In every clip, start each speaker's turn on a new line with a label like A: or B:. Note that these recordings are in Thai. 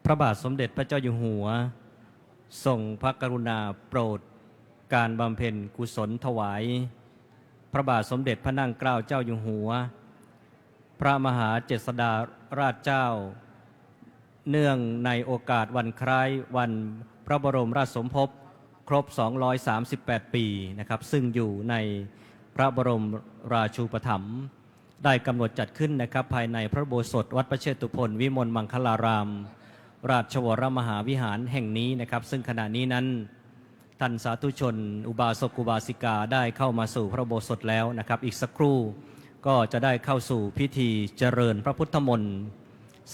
A: พระบาทสมเด็จพระเจ้าอยู่หัวทรงพระกรุณาโปรดการบำเพ็ญกุศลถวายพระบาทสมเด็จพระนั่งเกล้าเจ้าอยู่หัวพระมหาเจษฎาราชเจ้าเนื่องในโอกาสวันคล้ายวันพระบรมราชสมภพครบ238 ปีนะครับซึ่งอยู่ในพระบรมราชูปถัมภ์ได้กำหนดจัดขึ้นนะครับภายในพระอุโบสถวัดพระเชตุพนวิมลมังคลารามราชวรมหาวิหารแห่งนี้นะครับซึ่งขณะนี้นั้นท่านสาธุชนอุบาสกอุบาสิกาได้เข้ามาสู่พระอุโบสถแล้วนะครับอีกสักครู่ก็จะได้เข้าสู่พิธีเจริญพระพุทธมนต์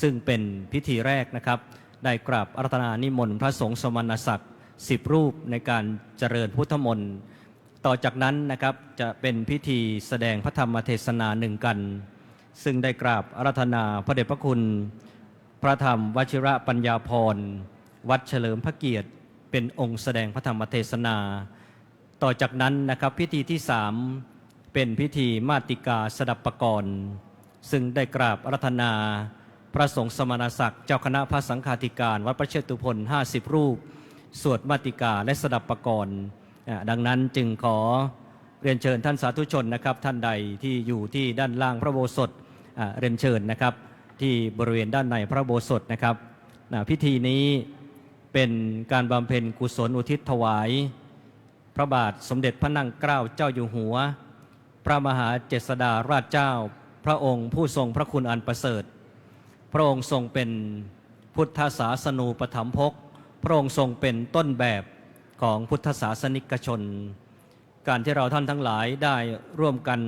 A: ซึ่งเป็นพิธีแรกนะครับได้กราบอาราธนานิมนต์พระสงฆ์สมณศักดิ์10 รูปในการเจริญพุทธมนต์ต่อจากนั้นนะครับจะเป็นพิธีแสดงพระธรรมเทศนาหนึ่งกันซึ่งได้กราบอาราธนาพระเดชพระคุณพระธรรมวชิระปัญญาภรณ์วัดเฉลิมพระเกียรติเป็นองค์แสดงพระธรรมเทศนาต่อจากนั้นนะครับพิธีที่3เป็นพิธีมาติกาสดับปกรณ์ซึ่งได้กราบอาราธนาพระสงฆ์สมณศักดิ์เจ้าคณะพระสังฆาธิการวัดพระเชตุพน50 รูปสวดมาติกาและสดับปกรณ์ดังนั้นจึงขอเรียนเชิญท่านสาธุชนนะครับท่านใดที่อยู่ที่ด้านล่างพระอุโบสถเรียนเชิญนะครับที่บริเวณด้านในพระอุโบสถนะครับพิธีนี้เป็นการบำเพ็ญกุศลอุทิศถวายพระบาทสมเด็จพระนั่งเกล้าเจ้าอยู่หัวพระมหาเจษฎาราชเจ้าพระองค์ผู้ทรงพระคุณอันประเสริฐพระองค์ทรงเป็นพุทธศาสนูปถัมภกพระองค์ทรงเป็นต้นแบบของพุทธศาสนิกชนการที่เราท่านทั้งหลายได้ร่วมกัน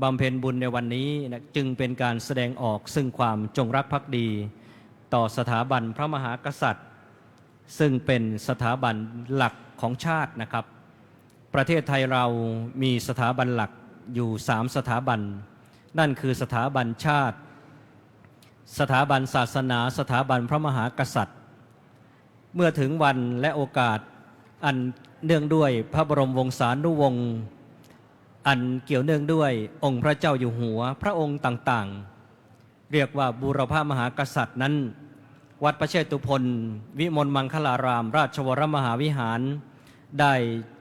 A: บำเพ็ญบุญในวันนี้จึงเป็นการแสดงออกซึ่งความจงรักภักดีต่อสถาบันพระมหากษัตริย์ซึ่งเป็นสถาบันหลักของชาตินะครับประเทศไทยเรามีสถาบันหลักอยู่3 สถาบันนั่นคือสถาบันชาติสถาบันศาสนาสถาบันพระมหากษัตริย์เมื่อถึงวันและโอกาสอันเนื่องด้วยพระบรมวงศานุวงศ์อันเกี่ยวเนื่องด้วยองค์พระเจ้าอยู่หัวพระองค์ต่างๆเรียกว่าบูรพามหากษัตริย์นั้นวัดพระเชตุพนวิมลมังคลารามราชวรมหาวิหารได้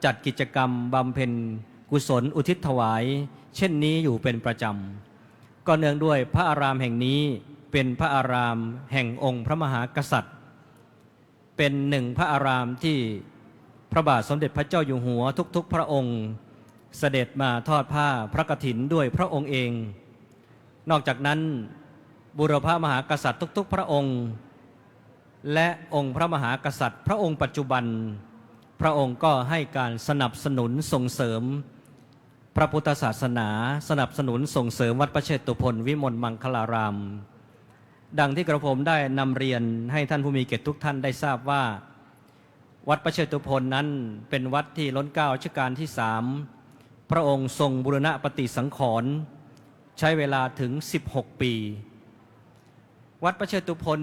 A: จัดกิจกรรมบำเพ็ญกุศลอุทิศถวายเช่นนี้อยู่เป็นประจำก็เนื่องด้วยพระอารามแห่งนี้เป็นพระอารามแห่งองค์พระมหากษัตริย์เป็นหนึ่งพระอารามที่พระบาทสมเด็จพระเจ้าอยู่หัวทุกๆพระองค์เสด็จมาทอดผ้าพระกฐินด้วยพระองค์เองนอกจากนั้นบูรพามหากษัตริย์ทุกๆพระองค์และองค์พระมหากษัตริย์พระองค์ปัจจุบันพระองค์ก็ให้การสนับสนุนส่งเสริมพระพุทธศาสนาสนับสนุนส่งเสริมวัดพระเชตุพนวิมลมังคลารามดังที่กระผมได้นำเรียนให้ท่านผู้มีเกียรติทุกท่านได้ทราบว่าวัดพระเชตุพนนั้นเป็นวัดที่ล้นเกล้ารัชกาลที่3พระองค์ทรงบูรณะปฏิสังขรณ์ใช้เวลาถึง16 ปีวัดพระเชตุพน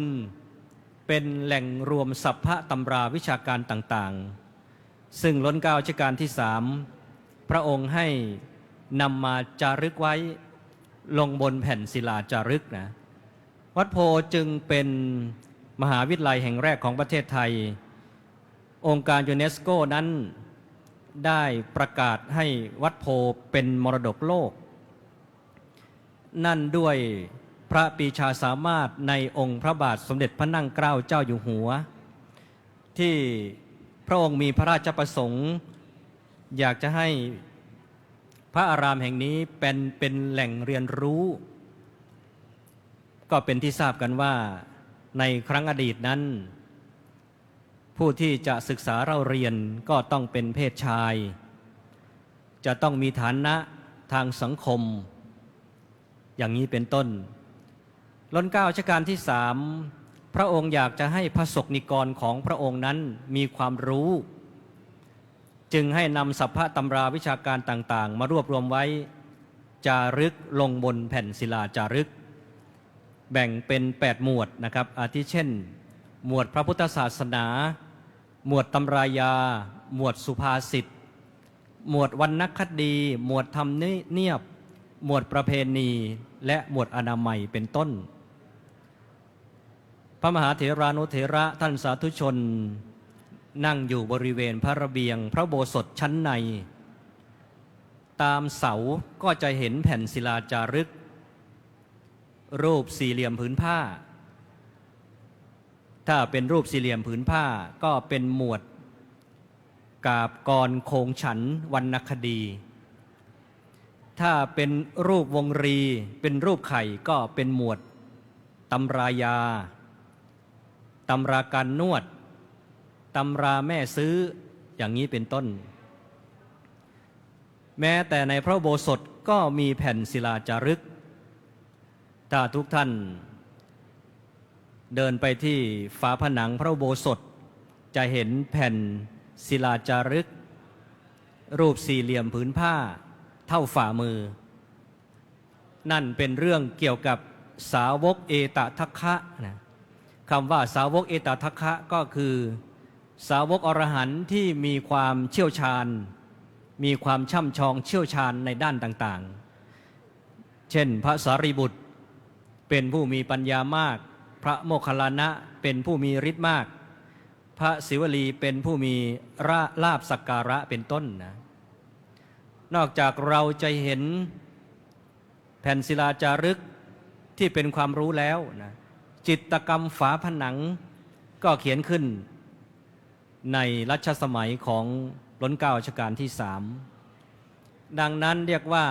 A: เป็นแหล่งรวมสรรพตำราวิชาการต่างๆซึ่งล้นเกล้ารัชกาลที่3พระองค์ให้นำมาจารึกไว้ลงบนแผ่นศิลาจารึกนะวัดโพจึงเป็นมหาวิทยาลัยแห่งแรกของประเทศไทยองค์การยูเนสโกนั้นได้ประกาศให้วัดโพเป็นมรดกโลกนั่นด้วยพระปรีชาสามารถในองค์พระบาทสมเด็จพระนั่งเกล้าเจ้าอยู่หัวที่พระองค์มีพระราชประสงค์อยากจะให้พระอารามแห่งนี้เป็นแหล่งเรียนรู้ก็เป็นที่ทราบกันว่าในครั้งอดีตนั้นผู้ที่จะศึกษาเราเรียนก็ต้องเป็นเพศชายจะต้องมีฐานะทางสังคมอย่างนี้เป็นต้นล้นเกล้ารัชกาลที่3พระองค์อยากจะให้พระสงฆ์นิกรของพระองค์นั้นมีความรู้จึงให้นำสรรพตำราวิชาการต่างๆมารวบรวมไว้จารึกลงบนแผ่นศิลาจารึกแบ่งเป็น8 หมวดนะครับอาทิเช่นหมวดพระพุทธศาสนาหมวดตำรายาหมวดสุภาษิตหมวดวรรณคดีหมวดธรรมเนียบหมวดประเพณีและหมวดอนามัยเป็นต้นพ ระมหาเถรานุเถระท่านสาธุชนนั่งอยู่บริเวณพระระเบียงพระโบสถชั้นในตามเสาก็จะเห็นแผ่นศิลาจารึกรูปสี่เหลี่ยมผืนผ้าถ้าเป็นรูปสี่เหลี่ยมผืนผ้าก็เป็นหมวดกาบกรโคงฉันวรรณคดีถ้าเป็นรูปวงรีเป็นรูปไข่ก็เป็นหมวดตำรายาตำราการนวดตำราแม่ซื้ออย่างนี้เป็นต้นแม้แต่ในพระอุโบสถก็มีแผ่นศิลาจารึกถ้าทุกท่านเดินไปที่ฝาผนังพระอุโบสถจะเห็นแผ่นศิลาจารึกรูปสี่เหลี่ยมผืนผ้าเท่าฝ่ามือนั่นเป็นเรื่องเกี่ยวกับสาวกเอตทัคคะนะคำว่าสาวกเอตทัคคะก็คือสาวกอรหันต์ที่มีความเชี่ยวชาญมีความช่ำชองเชี่ยวชาญในด้านต่างๆเช่นพระสารีบุตรเป็นผู้มีปัญญามากพระโมคคัลลานะเป็นผู้มีฤทธิ์มากพระศิวลีเป็นผู้มีลาภสักการะเป็นต้นนะนอกจากเราจะเห็นแผ่นศิลาจารึกที่เป็นความรู้แล้วนะจิตรกรรมฝาผนังก็เขียนขึ้นในรัชสมัยของรัชกาลรัชกาลที่3ดังนั้นเรียกว่า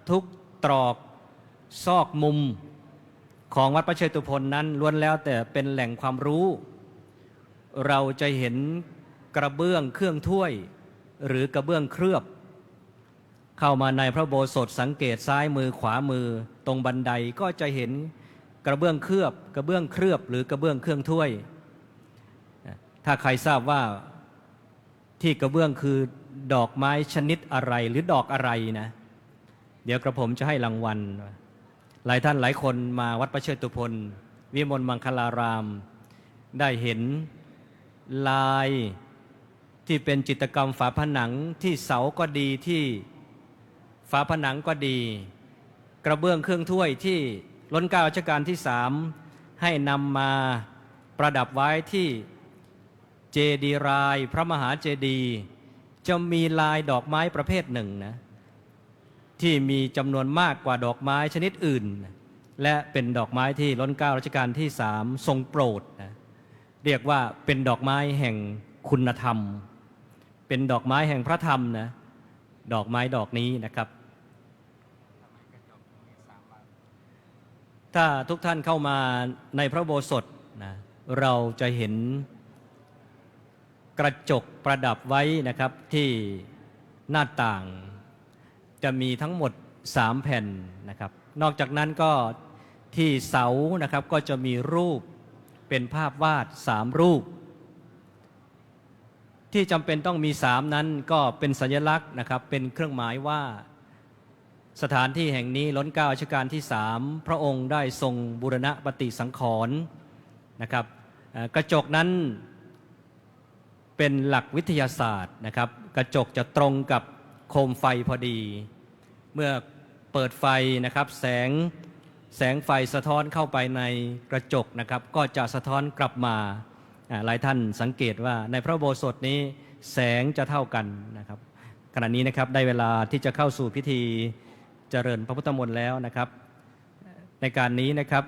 A: ทุกตรอกซอกมุมของวัดพระเชตุพนนั้นล้วนแล้วแต่เป็นแหล่งความรู้เราจะเห็นกระเบื้องเครื่องถ้วยหรือกระเบื้องเคลือบเข้ามาในพระโบสถสังเกตซ้ายมือขวามือตรงบันไดก็จะเห็นกระเบื้องเคลือบกระเบื้องเคลือบหรือกระเบื้องเครื่องถ้วยถ้าใครทราบว่าที่กระเบื้องคือดอกไม้ชนิดอะไรหรือดอกอะไรนะเดี๋ยวกระผมจะให้รางวัลหลายท่านหลายคนมาวัดพระเชตุพนวิมลมังคลารามได้เห็นลายที่เป็นจิตรกรรมฝาผนังที่เสาก็ดีที่ฝาผนังก็ดีกระเบื้องเครื่องถ้วยที่รัชกาลรัชกาลที่3ให้นำมาประดับไว้ที่เจดีย์รายพระมหาเจดีย์จะมีลายดอกไม้ประเภทหนึ่งนะที่มีจำนวนมากกว่าดอกไม้ชนิดอื่นและเป็นดอกไม้ที่รัชกาลรัชกาลที่3ทรงโปรดนะเรียกว่าเป็นดอกไม้แห่งคุณธรรมเป็นดอกไม้แห่งพระธรรมนะดอกไม้ดอกนี้นะครับถ้าทุกท่านเข้ามาในพระโบสถนะเราจะเห็นกระจกประดับไว้นะครับที่หน้าต่างจะมีทั้งหมด3แผ่นนะครับนอกจากนั้นก็ที่เสานะครับก็จะมีรูปเป็นภาพวาด3รูปที่จำเป็นต้องมี3นั้นก็เป็นสัญลักษณ์นะครับเป็นเครื่องหมายว่าสถานที่แห่งนี้รัชกาลรัชกาลที่3พระองค์ได้ทรงบูรณะปฏิสังขรณ์นะครับกระจกนั้นเป็นหลักวิทยาศาสตร์นะครับกระจกจะตรงกับโคมไฟพอดีเมื่อเปิดไฟนะครับแสงไฟสะท้อนเข้าไปในกระจกนะครับก็จะสะท้อนกลับมาหลายท่านสังเกตว่าในพระอุโบสถนี้แสงจะเท่ากันนะครับขณะนี้นะครับได้เวลาที่จะเข้าสู่พิธีเจริญพระพุทธมนต์แล้วนะครับในการนี้นะครับ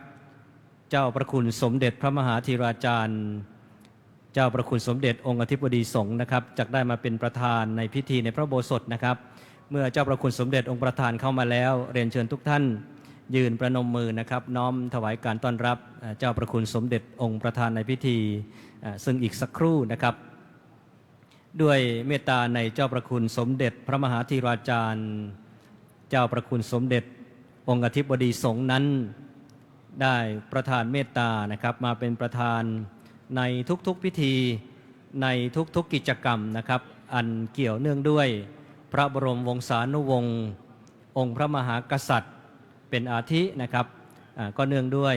A: เจ้าพระคุณสมเด็จพระมหาธีราจารย์เจ้าพระคุณสมเด็จองค์อธิบดีสงฆ์นะครับจักได้มาเป็นประธานในพิธีในพระอุโบสถนะครับเมื่อเจ้าพระคุณสมเด็จองค์ประธานเข้ามาแล้วเรียนเชิญทุกท่านยืนประนมมือนะครับน้อมถวายการต้อนรับเจ้าพระคุณสมเด็จองค์ประธานในพิธีซึ่งอีกสักครู่นะครับด้วยเมตตาในเจ้าพระคุณสมเด็จพระมหาธีราจารย์เจ้าพระคุณสมเด็จองค์อธิบดีสงฆ์นั้นได้ประทานเมตตานะครับมาเป็นประธานในทุกๆพิธีในทุกๆกิจกรรมนะครับอันเกี่ยวเนื่องด้วยพระบรมวงศานุวงศ์องค์พระมหากษัตริย์เป็นอาทินะครับก็เนื่องด้วย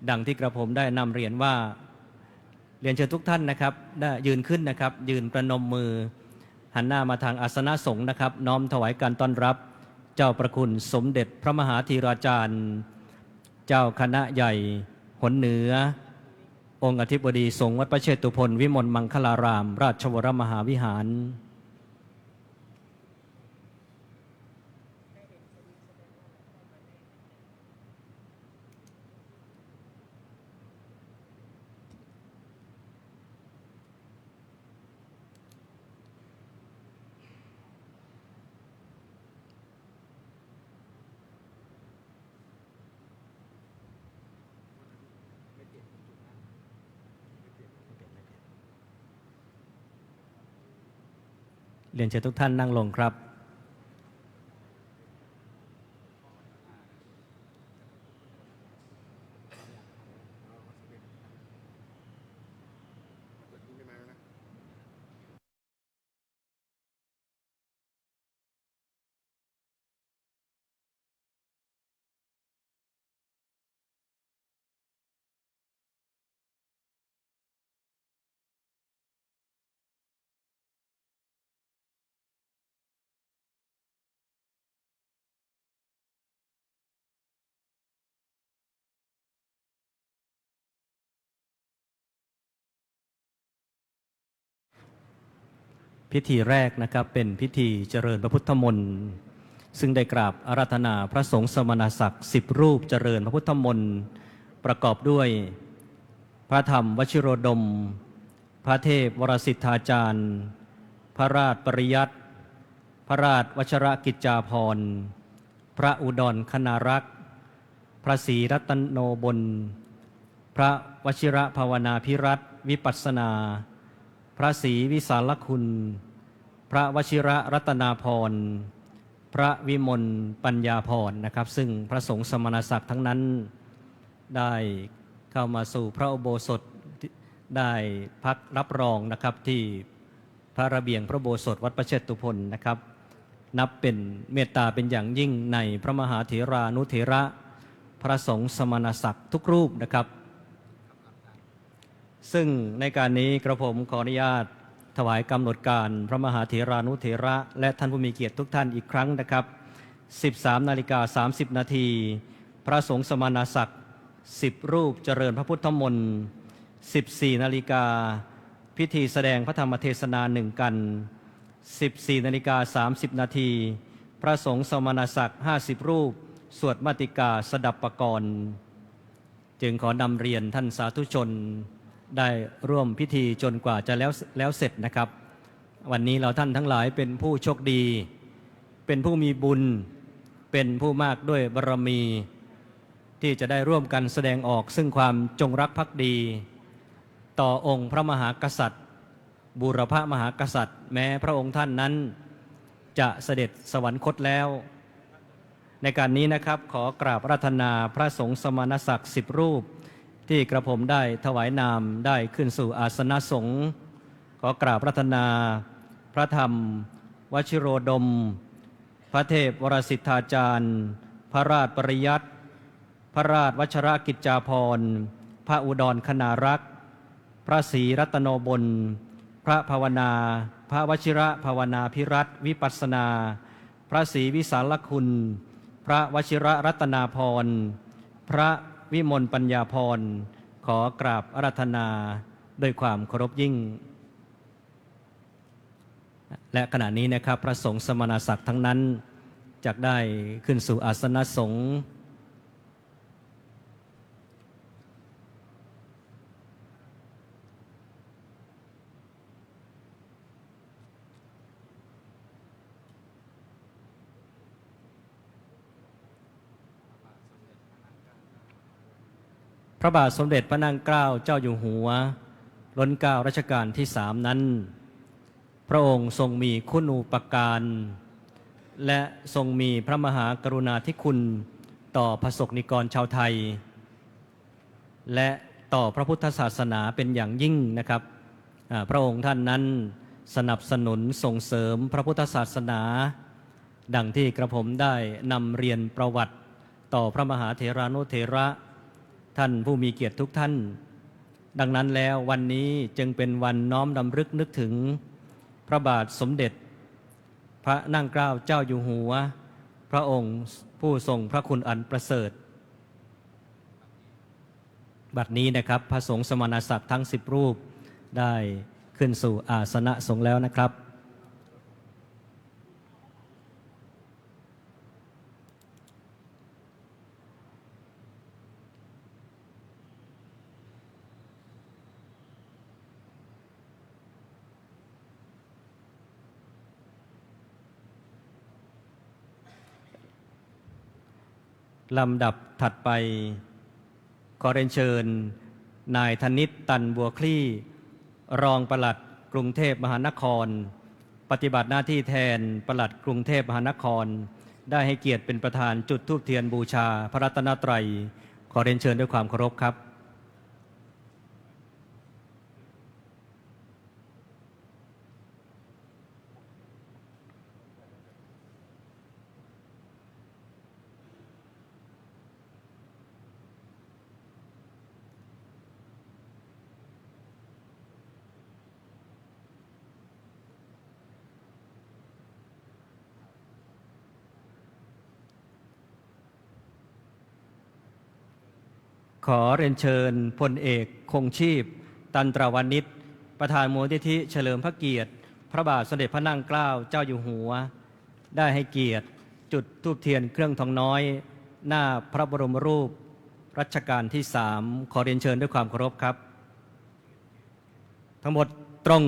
A: ดังที่กระผมได้นำเรียนว่าเรียนเชิญทุกท่านนะครับได้ยืนขึ้นนะครับยืนประนมมือหันหน้ามาทางอาสนะสงฆ์นะครับน้อมถวายการต้อนรับเจ้าประคุณสมเด็จพระมหาธีราจารย์เจ้าคณะใหญ่หนเหนือ องค์อธิบดีสงฆ์วัดประเชตุพนวิมลมังคลาราม ราชวรมหาวิหารเรียนเชิญทุกท่านนั่งลงครับพิธีแรกนะครับเป็นพิธีเจริญพระพุทธมนต์ซึ่งได้กราบอาราธนาพระสงฆ์สมณศักดิ์10 รูปเจริญพระพุทธมนต์ประกอบด้วยพระธรรมวชิโรดม พระเทพวรสิทธาจารย์ พระราชปริยัติพระราชวชรกิจจาภรณ์ พระอุดรคณารักษ์ พระศรีรัตนโนบล พระวชิระภาวนาภิรัตน์วิปัสสนา พระศรีวิสารคุณ พระวชิระรัตนาพรพระวิมลปัญญาพรนะครับซึ่งพระสงฆ์สมณศักดิ์ทั้งนั้นได้เข้ามาสู่พระอุโบสถได้พักรับรองนะครับที่พระระเบียงพระอุโบสถวัดประเชตุพนนะครับนับเป็นเมตตาเป็นอย่างยิ่งในพระมหาเถรานุเถระพระสงฆ์สมณศักดิ์ทุกรูปนะครับซึ่งในการนี้กระผมขออนุญาตถวายกำหนดการพระมหาเถรานุเถระและท่านผู้มีเกียรติทุกท่านอีกครั้งนะครับ 13:30 นาทีพระสงฆ์สมณศักดิ์10 รูปเจริญพระพุทธมนต์ 14 นาฬิกาพิธีแสดงพระธรรมเทศนา1 กัน 14:30 นาทีพระสงฆ์สมณศักดิ์50 รูปสวดมาติกาสดับปกรณ์จึงขอนำเรียนท่านสาธุชนได้ร่วมพิธีจนกว่าจะแล้วเสร็จนะครับวันนี้เราท่านทั้งหลายเป็นผู้โชคดีเป็นผู้มีบุญเป็นผู้มากด้วยบารมีที่จะได้ร่วมกันแสดงออกซึ่งความจงรักภักดีต่อองค์พระมหากษัตริย์บูรพมหากษัตริย์ แม้พระองค์ท่านนั้นจะเสด็จสวรรคตแล้วในการนี้นะครับขอกราบอาราธนาพระสงฆ์สมณศักดิ์10 รูปที่กระผมได้ถวายนามได้ขึ้นสู่อาสนะสงฆ์ขอกราบอาราธนาพระธรรมวชิโรดม พระเทพวรสิทธาจารย์ พระราชปริยัติพระราชวชรกิจจาภรณ์พระอุดรคณารักษ์พระศรีรัตนบลพระภาวนาพระวชิระภาวนาภิรัตน์วิปัสสนาพระศรีวิสารคุณพระวชิระรัตนาพรพระวิมลปัญญาพรขอกราบอาราธนาด้วยความเคารพยิ่งและขณะนี้นะครับพระสงฆ์สมณศักดิ์ทั้งนั้นจะได้ขึ้นสู่อาสนะสงฆ์พระบาทสมเด็จพระนางเกล้าเจ้าอยู่หัวรัชกาลรัชกาลที่3นั้นพระองค์ทรงมีคุณูปการและทรงมีพระมหากรุณาธิคุณต่อพระสงฆ์นิกรชาวไทยและต่อพระพุทธศาสนาเป็นอย่างยิ่งนะครับพระองค์ท่านนั้นสนับสนุนส่งเสริมพระพุทธศาสนาดังที่กระผมได้นำเรียนประวัติต่อพระมหาเถรานุเถระท่านผู้มีเกียรติทุกท่านดังนั้นแล้ววันนี้จึงเป็นวันน้อมรำลึกนึกถึงพระบาทสมเด็จพระนั่งเกล้าเจ้าอยู่หัวพระองค์ผู้ทรงพระคุณอันประเสริฐ บัดนี้นะครับพระสงฆ์สมณศักดิ์ทั้ง10รูปได้ขึ้นสู่อาสนะสงฆ์แล้วนะครับลำดับถัดไปขอเรียนเชิญนายธนิตตันบัวคลี่รองปลัดกรุงเทพมหานครปฏิบัติหน้าที่แทนปลัดกรุงเทพมหานครได้ให้เกียรติเป็นประธานจุดธูปเทียนบูชาพระรัตนตรัยขอเรียนเชิญด้วยความเคารพครับขอเรียนเชิญพลเอกคงชีพตันตรวณิชประธานมูลนิธิเฉลิมพระเกียรติพระบาทสมเด็จพระนั่งเกล้าเจ้าอยู่หัวได้ให้เกียรติจุดธูปเทียนเครื่องทองน้อยหน้าพระบรมรูปรัชกาลที่3ขอเรียนเชิญด้วยความเคารพครับทั้งหมดตรง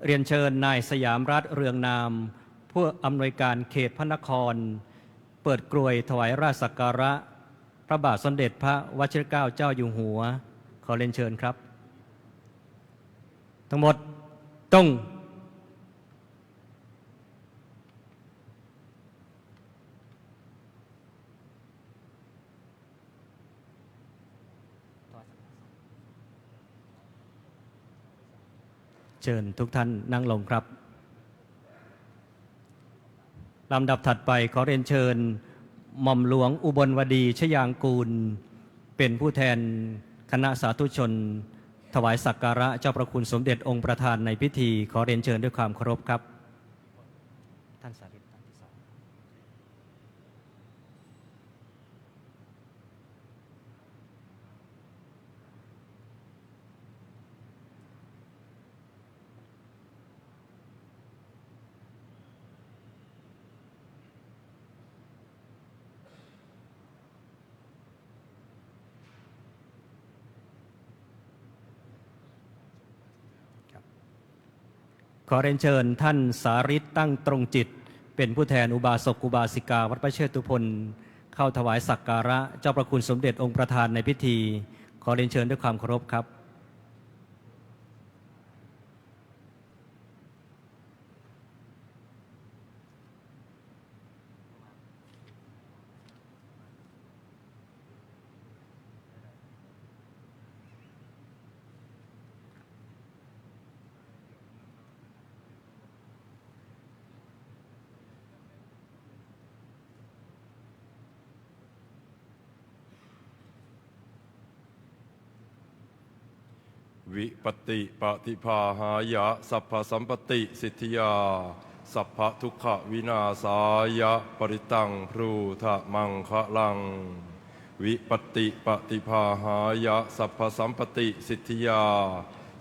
A: เรียนเชิญนายสยามรัฐเรืองนามผู้อำนวยการเขตพระนครเปิดกรวยถวายราชสักการะพระบาทสมเด็จพระวชิรเกล้าเจ้าอยู่หัวขอเรียนเชิญครับทั้งหมดตรงเชิญทุกท่านนั่งลงครับลำดับถัดไปขอเรียนเชิญหม่อมหลวงอุบลวดีชยางกูลเป็นผู้แทนคณะสาธุชนถวายสักการะเจ้าประคุณสมเด็จองค์ประธานในพิธีขอเรียนเชิญด้วยความเคารพครับท่านสาธิตท่านที่สองขอเรียนเชิญท่านสาริตตั้งตรงจิตเป็นผู้แทนอุบาสกอุบาสิกาวัดพระเชตุพนเข้าถวายสักการะเจ้าประคุณสมเด็จองค์ประธานในพิธีขอเรียนเชิญด้วยความเคารพครับ
B: วิปติปฏิภาหายะสัพพสัมปติสิทธิยาสัพพทุกขวินาศายะปริตังพรูทะมังคะลังวิปติปฏิภาหายะสัพพสัมปติสิทธิยา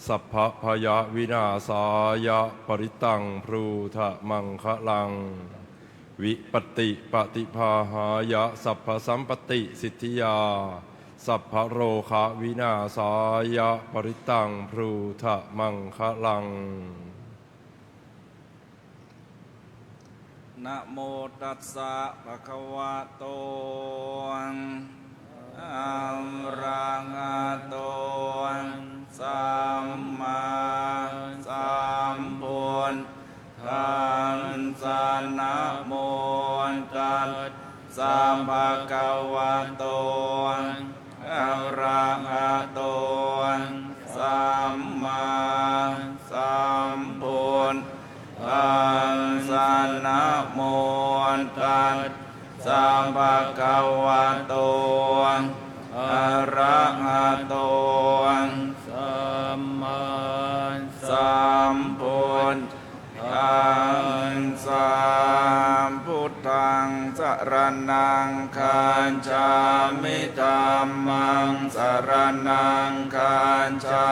B: สัพพพยาวินาศายะปริตังพรูทะมังคะลังวิปติปฏิภาหายะสัพพสัมปติสิทธิยาสัพพโรคะวินาศายะปริตังพรูทะมังคะลัง
C: นะโมตัสสะภะคะวะโตอะระหะโตสัมมาสัมพุทธัสสะนะโมตัสสะภะคะวะโตอะระหะโตสัมมาสัมพุทธัสสะนะโมตัสสะภะคะวะโตอะ อะระหะโต
A: สัมมา
C: สัมพุทธังสัมพุทธังสรณังคัจฉามิธัมมังสรณังคัจฉา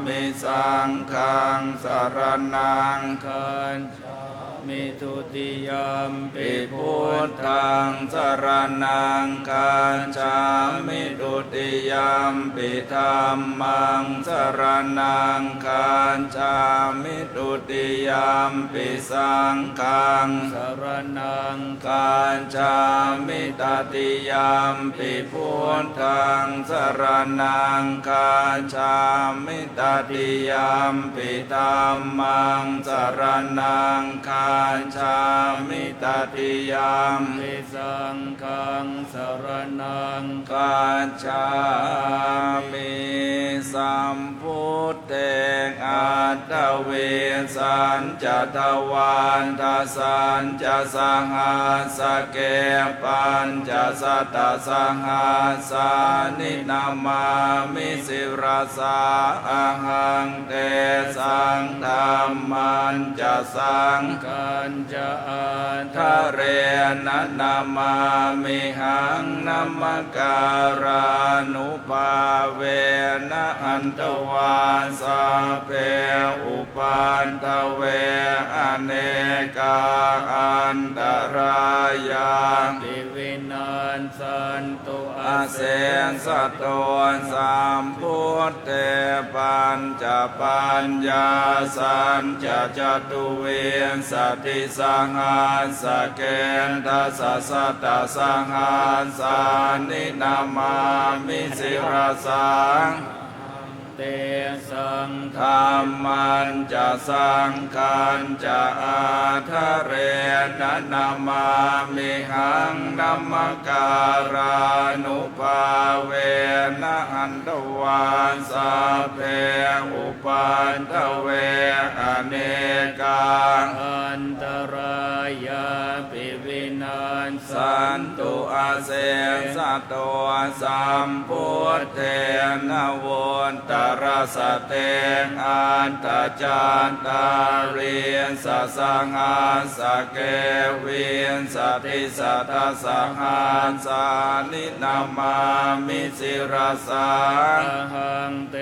C: มิสังฆังสรณังคัจฉามิทุติยมปิพุทธังสรณังคัจฉามิทุติยมปิธัมมังสรณังคัจฉามิทุติยมปิสังฆังสรณังคัจฉามิตติยมปิพุทธังสรณังคัจฉามิตติยมปิธัมมังสรณังคัจฉามิตติยมปิสังฆังสรณังคัจฉามิสัมพุทเตอัตถเวสัญจะทวานทัสสัญจะสหัสสะเกปัญจะสัตตสหัสสานินามามิสิรสาอะหังเตสังธัมมันจะสังกัญจะอัฏฐเรนะนามามิหังนัมมการานุภาเวนะอันตวาสาเพอุปันทเวอเนกาอันตรายาติวินันสันตุอาเสนสตโตสัมพุทเตปัญจปัญญาสัญจะจตุเวสติสหัสสะเกณทัสสะสัตตสหัสสานินามามิสิรสังเตสังธรรมันจะสังขันจะอาทะเรนะนามามิหังนัมมการานุภาเวนะอันตวาสาเพอุปันทเวอเนกาอันตรายาปิวินันสันตุอาเสสะโตสัมพุทเทนะโวนตรสเตงอันตจันตาเรียนสสหัสสะเกเวียนสติสัตตสหัสสานินามามิสิรสาหังเต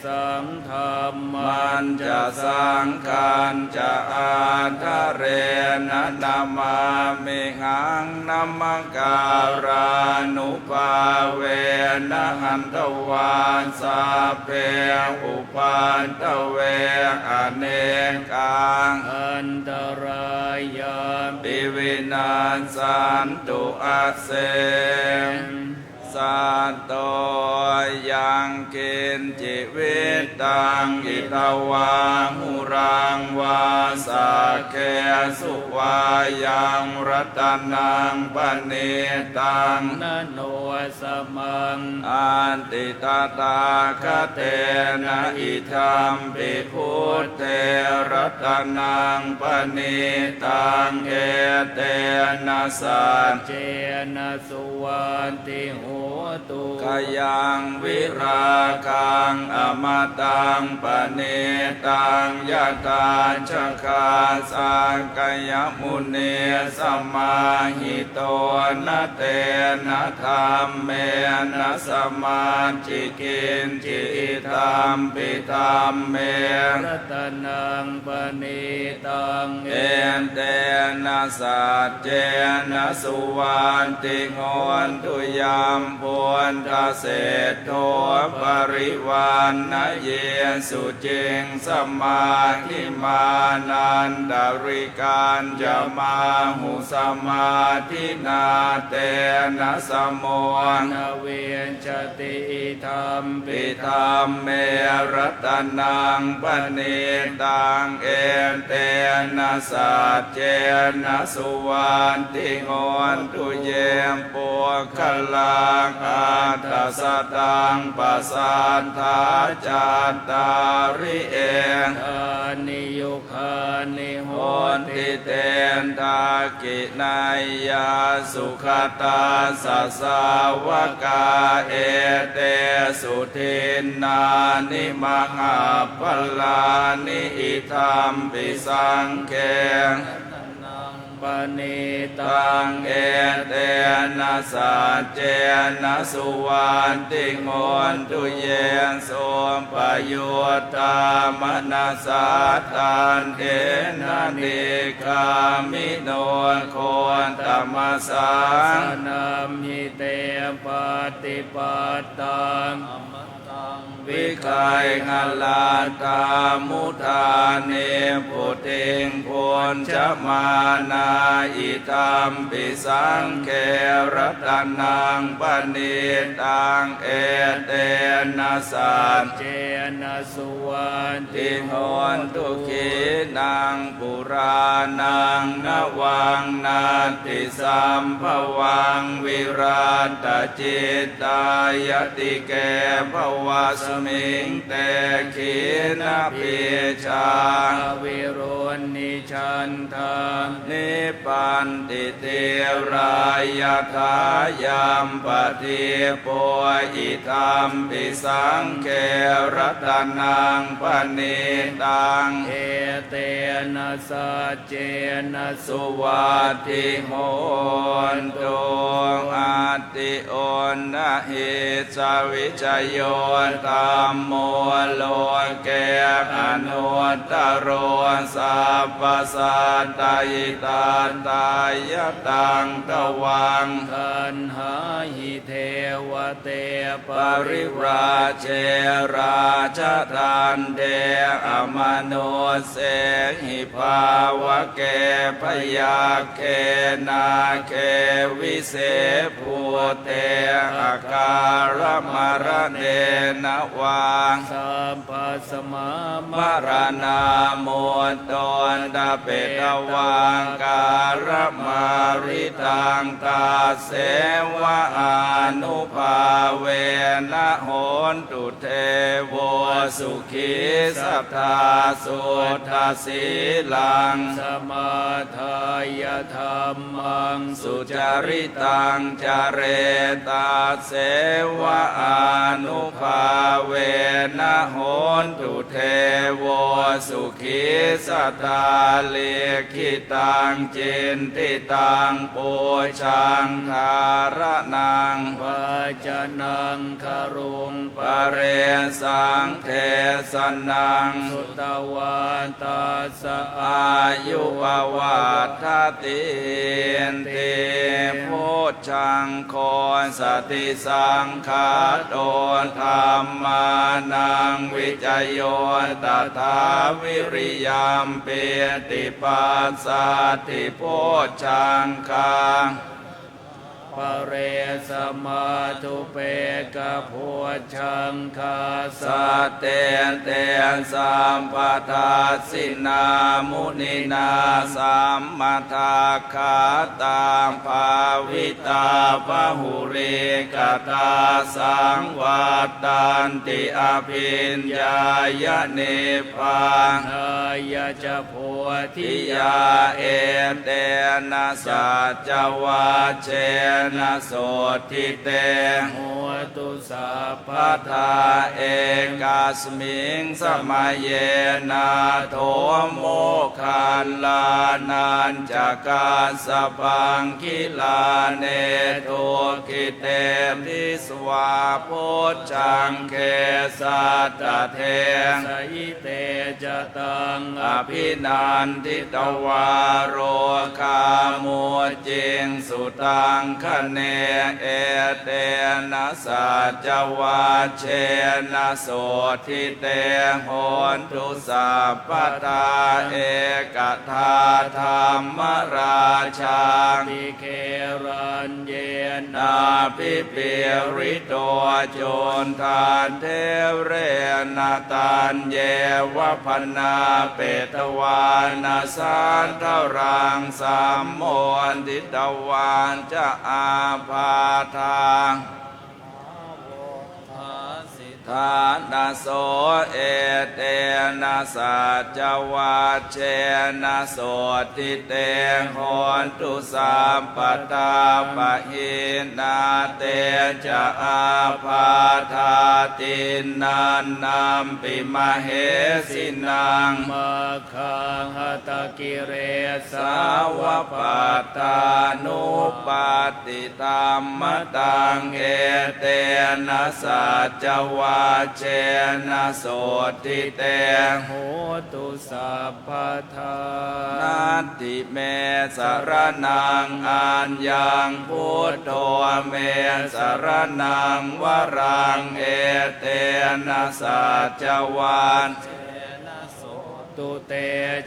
C: สังธรรมันจะสังขันจะอาทะเรนะนามามิหังนัมมการานุภาเวนะหันตวาสาเพอุปันทเวอเนกังอันตรายาปิวินันสันตุอาเสนสัตโตยังกินจิวิตังอิทวาหุรังวาสาเคสุวายังรัตนังปณิตังนโนสมังอันติตาตาคเตนะอิธัมปิพุทเตรัตนังปณิตังเอเตนะสัจเจนะสุวันติโหตุกยังวิราคังอมตังปณิตังยะตาชะคาสังกยมุนีสมาหิโตนะเตนะธรรมเมนะสมาจิกินจิตัมปิตัมเมรัตนังปณิตังเอเตนะสัจเจนะสุวันติโหนตุยามพุนทเศธโธปริวันนะเยสุจิงสมาธิมานันดาริการจะมาหุสมาธินาเตนะสมโมนะเวียนจติธรรมปิธรรมเมรัตนังปณิตังเอเตนะสัจเจนะสุ สุวันติงอนตุเยมปุคลังอัตถสตังปัสสัทธาจัตตาริเอทานิยุคานิโหติเตนทากินายาสุขตาสัสสาวกาเอเตสุทินนานิมังอาปลานิอิธัมปิสังเขปณิตังเอเตนะสัจเจนะสุวันติงอนตุเยนโสมปยุตตามนัสสัตตันเทนะนิกามิโนโคนตมัสสังนามิเตปฏิปัตตังวิคัยงลาตามุทาเนปุติงพุนชมานาอิตัมปิสังเครัตนังปณิตังเอเตนะสัจเจนะสุวันติโหนตุขีนังปุรานังนวังนาติสัมภวังวิราตจิตตายติเกภวสมิงเตขีนาปิชาวิรุณนิชันธานิปันติเตรายทายามปฏิปัวอิธัมปิสังเครัตนังปณิตังเอเตนะสัจเจนะสุวัติโหนตุอาติโอนนะหิสวิจโยตัมโมโลเกอนุตตโรสัพพสัตตยิตาตายตังตวังคันหาหิเทวเตปริวราเชราชทันเดอมโนเสหิภาวะเกพยาเคนาเควิเศภูเตอาการมรเนนวังสัมปัสมามรณาโมตนตะเปตวังการมาริตังตาเสวะอานุภาเวนะโหนตุเทโวสุขีสัทธาสุทธสีลังสมาทายธรรมังสุจริตังจเรตาเสวะอานุภาเวนะโหนตุเทโวสุขีสัทธาเลขิตังจินติตังปูชังคารนังวาจนังคารุงปเรสังเทสนังสุตวันตาสอายุววัฏตินติโพชังโคนสติสังขาโดธรรมานังวิจโยตถาวิริยมเปติปัสสัตติโพชังคังปเรสมาทุเปกะพุชังคาสัตเตนเตนสัมปทาสินามุนินาสัมมาทาคาตามภาวิตาปหุเรกตาสังวัตตันติอภิญญายเนปานายจะโพธิยาเอเตนะสัจวาเชนะโสทิเตโหตุสัพพทาเอกาสมิงสมัยเยนะโทโมคันลานันจักาสปังคิลาเนโทกิเตมิสวาโพชังเคสัตตเทงสยิเตจตังอภินันทิตวาโรคามุ จิงสุตังคะเนเอเตนะสัจวาเชนะโสทิเตโหนตุสัพพทาเอกทาธรรมราชาติเครัญเยนาภิปิริโตโจนทานเทเรนาตันเยวะพนาเปตวานาสันทรังสัมโมทิตวานจะอาภาทางทานาโสเอเตนะสัจวาเชนะโสติเตโหนตุสัมปตาปะหินาเตจะอาภาธาตินันนัมปิมเหสินังมะขังหตกิเรสาวปัตตานุปาติธรรมตังเอเตนะสัจวาเชนะโสติเตโหตุสัพพทานาติเมสรนังอัญญังพุทโธเมสรนังวรังเอเตนะสัจวันตุเต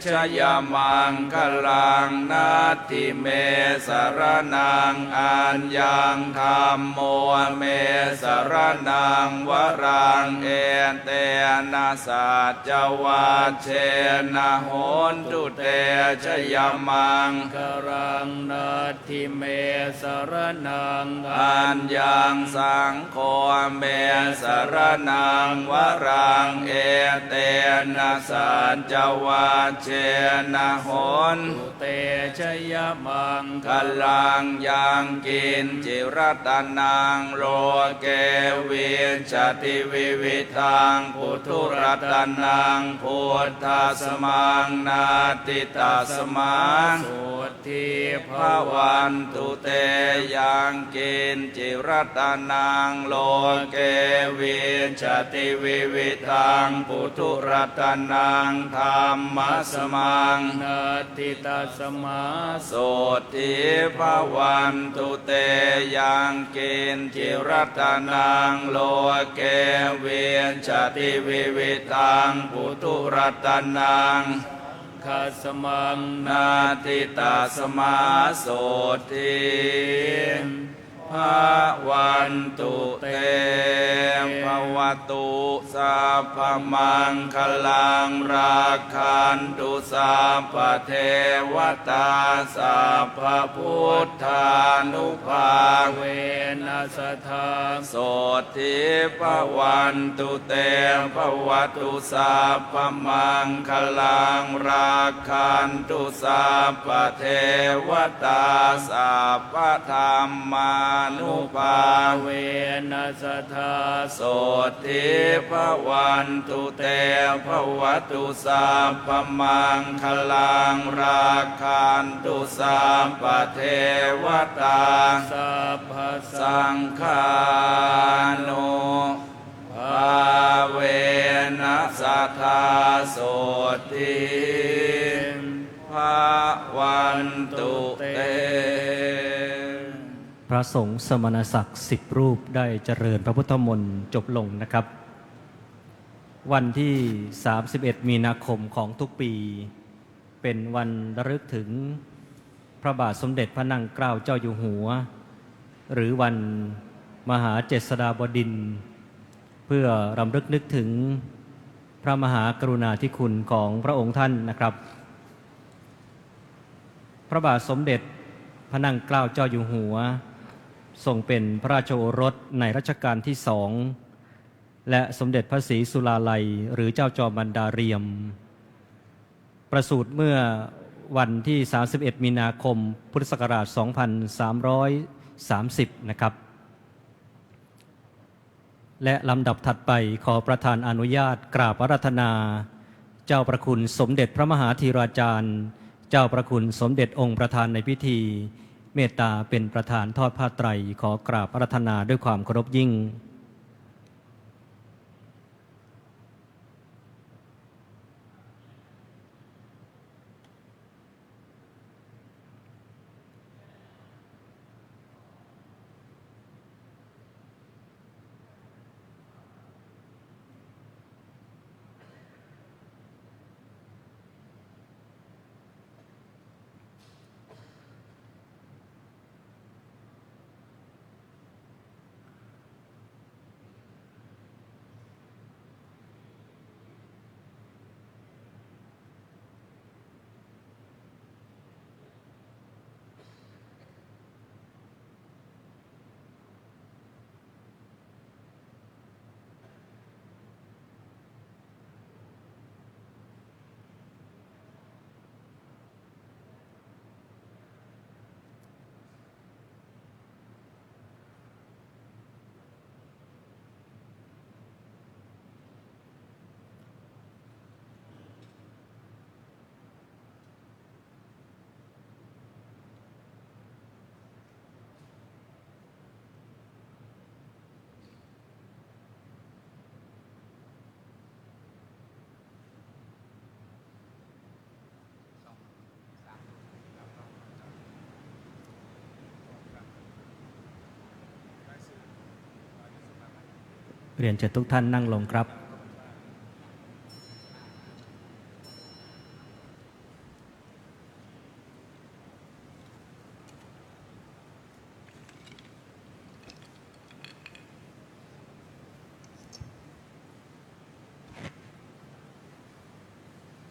C: ชยมังคลังนาทิเมสรนังอัญญังธรรมโมเมสรนังวรังเอเตนะสัจวัชเชนะโหนตุเตชยมังคลังนาทิเมสรนังอัญญังสังโฆเมสรนังวรังเอเตนะสัจวาเชนะโหนตุเตชยมังคลังยังกินจิรัตนังโลเกวิชติวิวิทังพุทธุรัตนังพุทธสมังนาติตาสมังสุทิภวันตุเตยังกินจิรัตนังโลเกวิชติวิวิทังพุทธุรัตนังธรรมสมังนาติตาสมาโสติภวันตุเตยังกินจิรัตนังโลเกเวียนชติวิวิตังปุตุรัตนังคัสมังนาติตาสมาโสติภวันตุเตภวตุสัพพมังคลังราคันตุสัพพเทวตาสัพพพุทธานุภาเวนัสทาโสติภวันตุเตภวตุสัพพมังคลังราคันตุสัพพเทวตาสัพพธรรมานุภาเวนัสทาโสติภวันตุเตภวตุสัพพมังคลังราคันตุสัพพเทวตาสัพพสังฆานุภาเวนัสทาโสติภวันตุเต
A: พระสงฆ์สมณศักดิ์10 รูปได้เจริญพระพุทธมนต์จบลงนะครับวันที่31 มีนาคมของทุกปีเป็นวันระลึกถึงพระบาทสมเด็จพระนั่งเกล้าเจ้าอยู่หัวหรือวันมหาเจษฎาบดินทร์เพื่อรำลึกนึกถึงพระมหากรุณาธิคุณของพระองค์ท่านนะครับพระบาทสมเด็จพระนั่งเกล้าเจ้าอยู่หัวทรงเป็นพระราชโอรสในรัชกาลที่2และสมเด็จพระศรีสุราลัยหรือเจ้าจอมบรรดาเรียมประสูติเมื่อวันที่31 มีนาคมพุทธศักราช 2330 นะครับและลำดับถัดไปขอประธานอนุญาตกราบอาราธนาเจ้าประคุณสมเด็จพระมหาธีราจารย์เจ้าประคุณสมเด็จองค์ประธานในพิธีเมตตาเป็นประธานทอดผ้าไตรขอกราบอาราธนาด้วยความเคารพยิ่ง เรียนเชิญทุกท่านนั่งลงครับ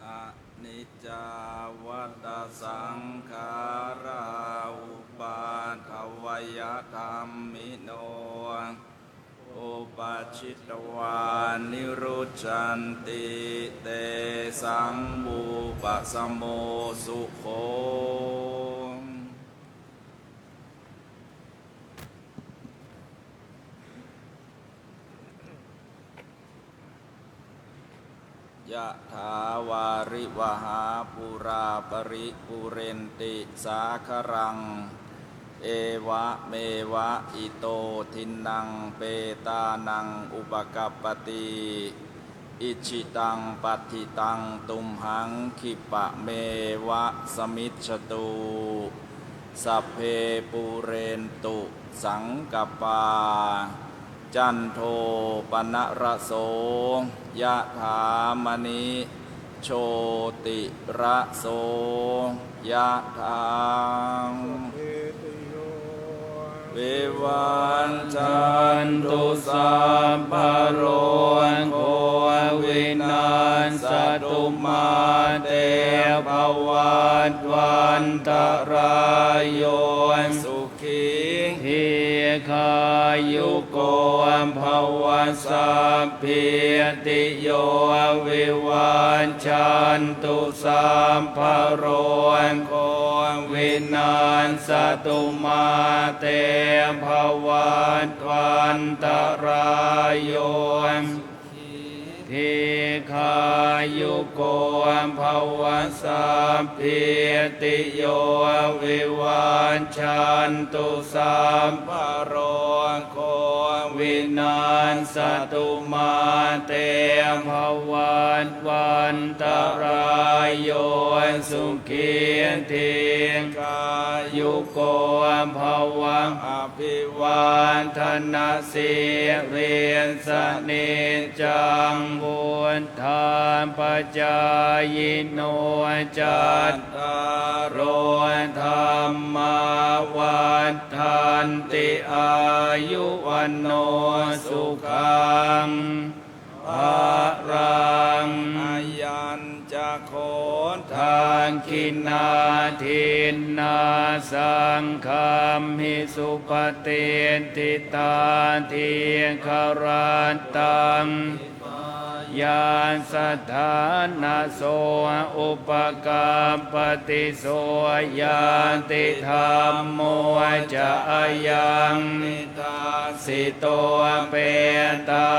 C: อนิจจาวัฏสังขาราอุปาทวยธรรมิโนอุปชิตวานิรุจจันติเตสังบูปะสมโมสุโขยะถาวาริวหาปุราปริปุเรนติสาครังเอวะเมวะอิโตทินังเปตานังอุปกัปปติอิชิตังปัฏฐิตังตุมหังคิปะเมวะสมิจฉตุสัพเพปุเรนตุสังกปาจันโทปนะระโสยะถามณิโชติระโสยะถาวิวันจันตุสัพพะโรโควินาศตุมาเตภวัตวันตรายโยสุขีทีคายุโกภวสัพพิติโยวิวันจันตุสัพพะโรโควินาศตุมาเตภวัตวันตรายโยทีคายุโกภวสัพพิติโยวิวันจันตุสัพพะโรโควินาศตุมาเตภวัตวันตรายโยสุขีทีคายุโกภวังอภิวาทนาสิริสนิจังบุญธาปัจจายโนจัตตารโอธรรมวัฏันติอายุวันโนสุขังภะรังอายัญจะโคทางคินาทินนาสังฆามิสุปฏิทิตาทิคารัตตังยาสัทธานาโสอุปกาปฏิโสยาติธรรมโมจะอายังนิทาสิโตเปตา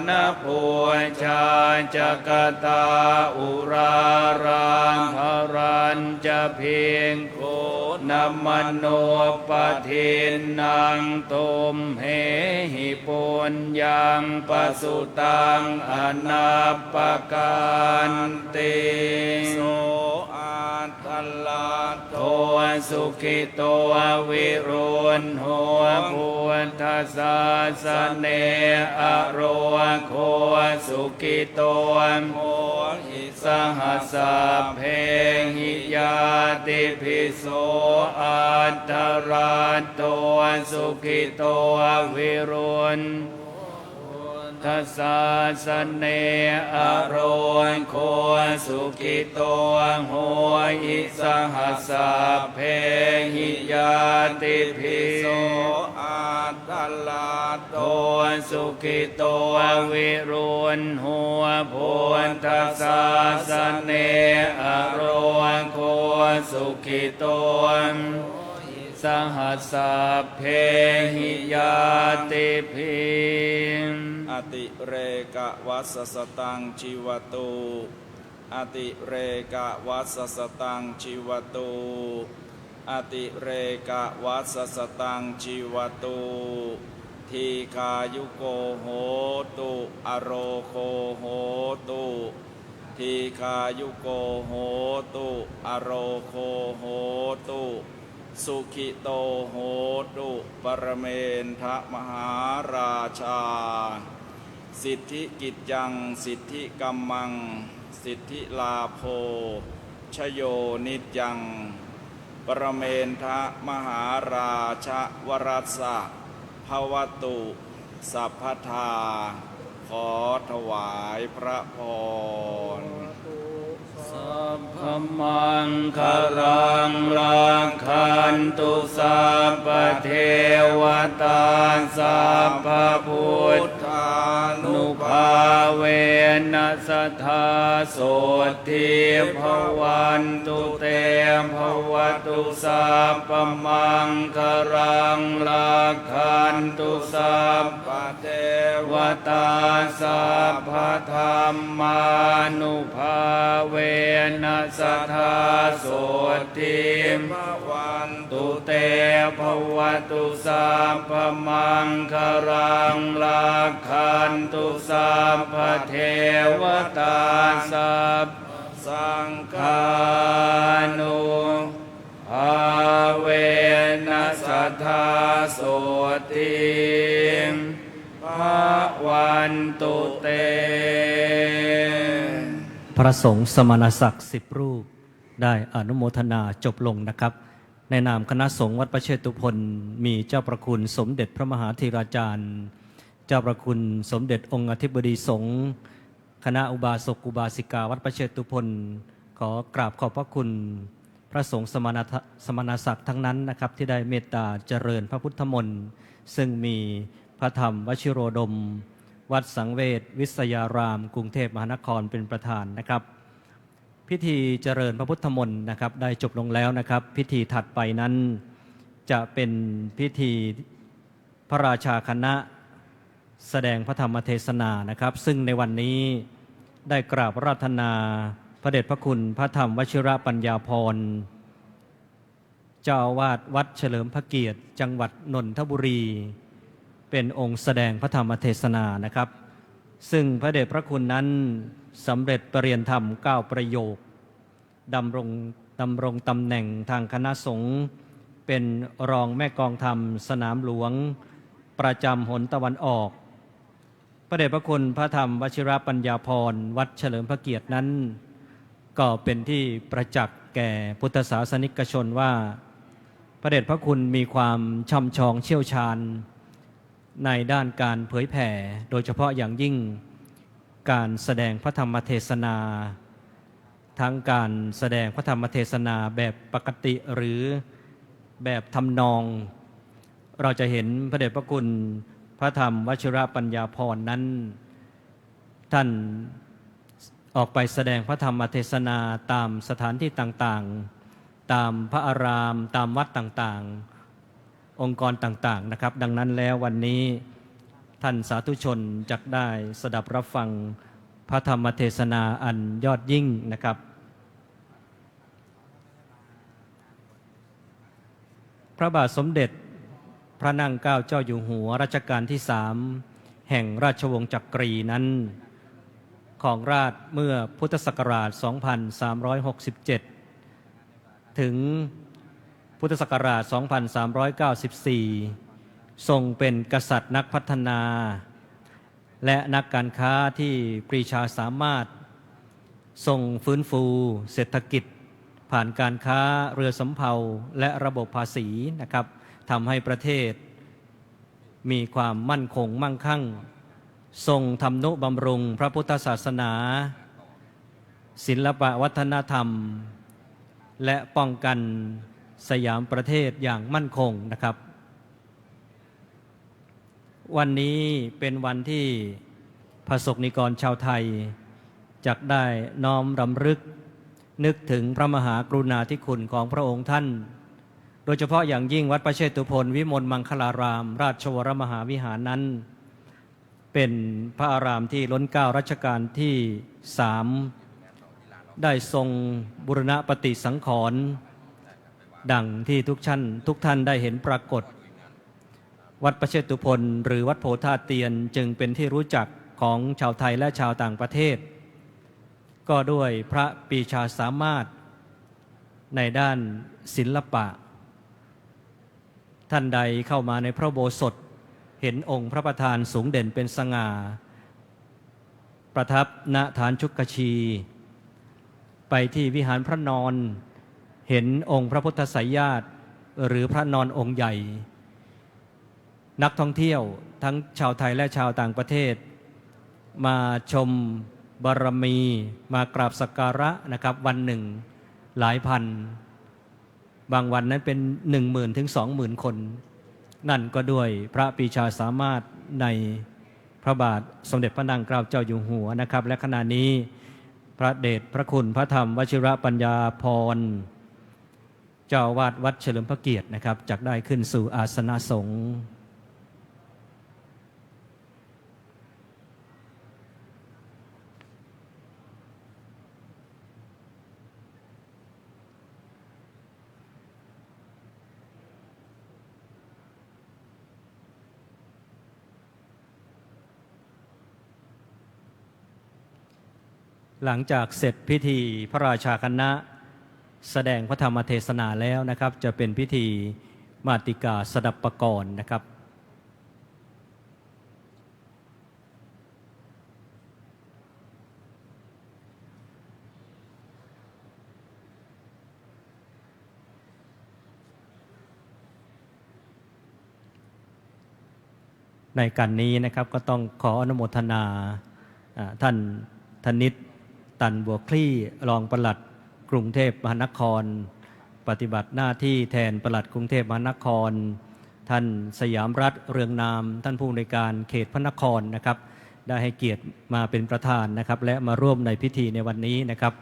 C: นภูชาจักตาอุรารังภรัญจะเพียงโคนัมมโนปทินนางตุมเหหิปุญญังปสุตังอนาปการติโสอัตตลาโตสุขิโตวิรุณโหพุทธศาสเนอโรโคสุขิโตโมหิสหัสสะเพหิยาติภิโสอัตตราโตสุขิโตวิรุณทัสสะสเนอโรโคสุขิโตโหอิสหัสสะเพหิยาติภิโสอัตตลาโตสุขิโตวิรุณหัวพุทธศาสเนอโรโคสุขิโตสหัสสะเพหิยาติภิอติเรกะวัสสตังชีวตุอติเรกะวัสสตังชีวตุอติเรกะวัสสตังชีวตุทีคายุโกโหตุอโรโคโหตุทีคายุโกโหตุอโรโคโหตุสุขิโตโหตุปรเมนทะมหาราชา สิทธิกิจยังสิทธิกัมมังสิทธิลาโภชโยนิจยังปรเมนทะมหาราชวรัสสะภวตุสัพพทาขอถวายพระพรสัพพมังคลังลังคันตุสัพพเทวตาสัพพพุทธานุภาเวนัสทธาโสทิภวันตุเตภวตุสัพพมังคลังลังคันตุสัพพเทวตาสัพพธรรมานุภาเวนัสทธาโสทิภวันตุเตภวตุสัพพมังคลังลักขันตุสัพพเทวตาสัพสังฆานุภาเวนัสทธาโสทิภวันตุเต
A: พระสงฆ์สมณศักดิ์10 รูปได้อนุโมทนาจบลงนะครับในนามคณะสงฆ์วัดประเชตุพนมีเจ้าประคุณสมเด็จพระมหาธีราจารย์เจ้าประคุณสมเด็จองค์อธิบดีสงฆ์คณะอุบาสกอุบาสิกาวัดประเชตุพนขอกราบขอบพระคุณพระสงฆ์สมณศักดิ์ทั้งนั้นนะครับที่ได้เมตตาเจริญพระพุทธมนต์ซึ่งมีพระธรรมวชิโรดมวัดสังเวชวิทยารามกรุงเทพมหานครเป็นประธานนะครับพิธีเจริญพระพุทธมนต์นะครับได้จบลงแล้วนะครับพิธีถัดไปนั้นจะเป็นพิธีพระราชาคณะแสดงพระธรรมเทศนานะครับซึ่งในวันนี้ได้กราบอาราธนาพระเดชพระคุณพระธรรมวชิระปัญญาภรณ์เจ้าอาวาสวัดเฉลิมพระเกียรติจังหวัดนนทบุรีเป็นองค์แสดงพระธรรมเทศนานะครับซึ่งพระเดชพระคุณนั้นสำเร็จปรริยนธรรม9 ประโยคดำรงตำแหน่งทางคณะสงฆ์เป็นรองแม่กองธรรมสนามหลวงประจำหนตะวันออกพระเดชพระคุณพระธรรมวชิรปัญญาภรณ์วัดเฉลิมพระเกียรตินั้นก็เป็นที่ประจักษ์แก่พุทธศาสนิกชนว่าพระเดชพระคุณมีความช่ำชองเชี่ยวชาญในด้านการเผยแผ่โดยเฉพาะอย่างยิ่งการแสดงพระธรรมเทศนาทั้งการแสดงพระธรรมเทศนาแบบปกติหรือแบบทำนองเราจะเห็นพระเดชพระคุณพระธรรมวชิรปัญญาภรณ์นั้นท่านออกไปแสดงพระธรรมเทศนาตามสถานที่ต่างๆตามพระอารามตามวัดต่างๆองค์กรต่างๆนะครับดังนั้นแล้ววันนี้ท่านสาธุชนจักได้สดับรับฟังพระธรรมเทศนาอันยอดยิ่งนะครับพระบาทสมเด็จพระนั่งเกล้าเจ้าอยู่หัวรัชกาลที่3แห่งราชวงศ์จักรีนั้นของราชเมื่อพุทธศักราช 2367 ถึงพุทธศักราช 2394 ทรงเป็นกษัตริย์นักพัฒนาและนักการค้าที่ปรีชาสามารถทรงฟื้นฟูเศรษฐกิจผ่านการค้าเรือสำเภาและระบบภาษีนะครับทำให้ประเทศมีความมั่นคงมั่งคั่งทรงทำนุบำรุงพระพุทธศาสนาศิลปวัฒนธรรมและป้องกันสยามประเทศอย่างมั่นคงนะครับวันนี้เป็นวันที่ประสบนิกรชาวไทยจักได้น้อมรำลึกนึกถึงพระมหากรุณาธิคุณของพระองค์ท่านโดยเฉพาะอย่างยิ่งวัดประเชตุพนวิมลมังคลารามราชวรมหาวิหารนั้นเป็นพระอารามที่ล้นเกล้ารัชกาลที่3ได้ทรงบูรณปฏิสังขรณ์ดังที่ทุกท่านได้เห็นปรากฏวัดประเชตุพนหรือวัดโพธาเตียนจึงเป็นที่รู้จักของชาวไทยและชาวต่างประเทศก็ด้วยพระปรีชาสามารถในด้านศิลปะท่านใดเข้ามาในพระอุโบสถเห็นองค์พระประธานสูงเด่นเป็นสง่า ประทับณฐานชุกชี ไปที่วิหารพระนอนเห็นองค์พระพุทธไสยญาติหรือพระนอนองค์ใหญ่นักท่องเที่ยวทั้งชาวไทยและชาวต่างประเทศมาชมบารมีมากราบสักการะนะครับวันหนึ่งหลายพันบางวันนั้นเป็น 10,000 ถึง 20,000 คนนั่นก็ด้วยพระปรีชาสามารถในพระบาทสมเด็จพระนางเกล้าเจ้าอยู่หัวนะครับและขณะนี้พระเดชพระคุณพระธรรมวชิรปัญญาพรเจ้าอาวาสวัดเฉลิมพระเกียรตินะครับจักได้ขึ้นสู่อาสนะสงฆ์หลังจากเสร็จพิธีพระราชาคณะแสดงพระธรรมเทศนาแล้วนะครับจะเป็นพิธีมาติกาสดับปกรณ์นะครับในการนี้นะครับก็ต้องขออนุโมทนาท่านธนิตตันบัวคลี่รองปลัดกรุงเทพมหานครปฏิบัติหน้าที่แทนปลัดกรุงเทพมหานครท่านสยามรัฐเรืองนามท่านผู้อำนวยการเขตพระนครนะครับได้ให้เกียรติมาเป็นประธานนะครับและมาร่วมในพิธีในวันนี้นะครับ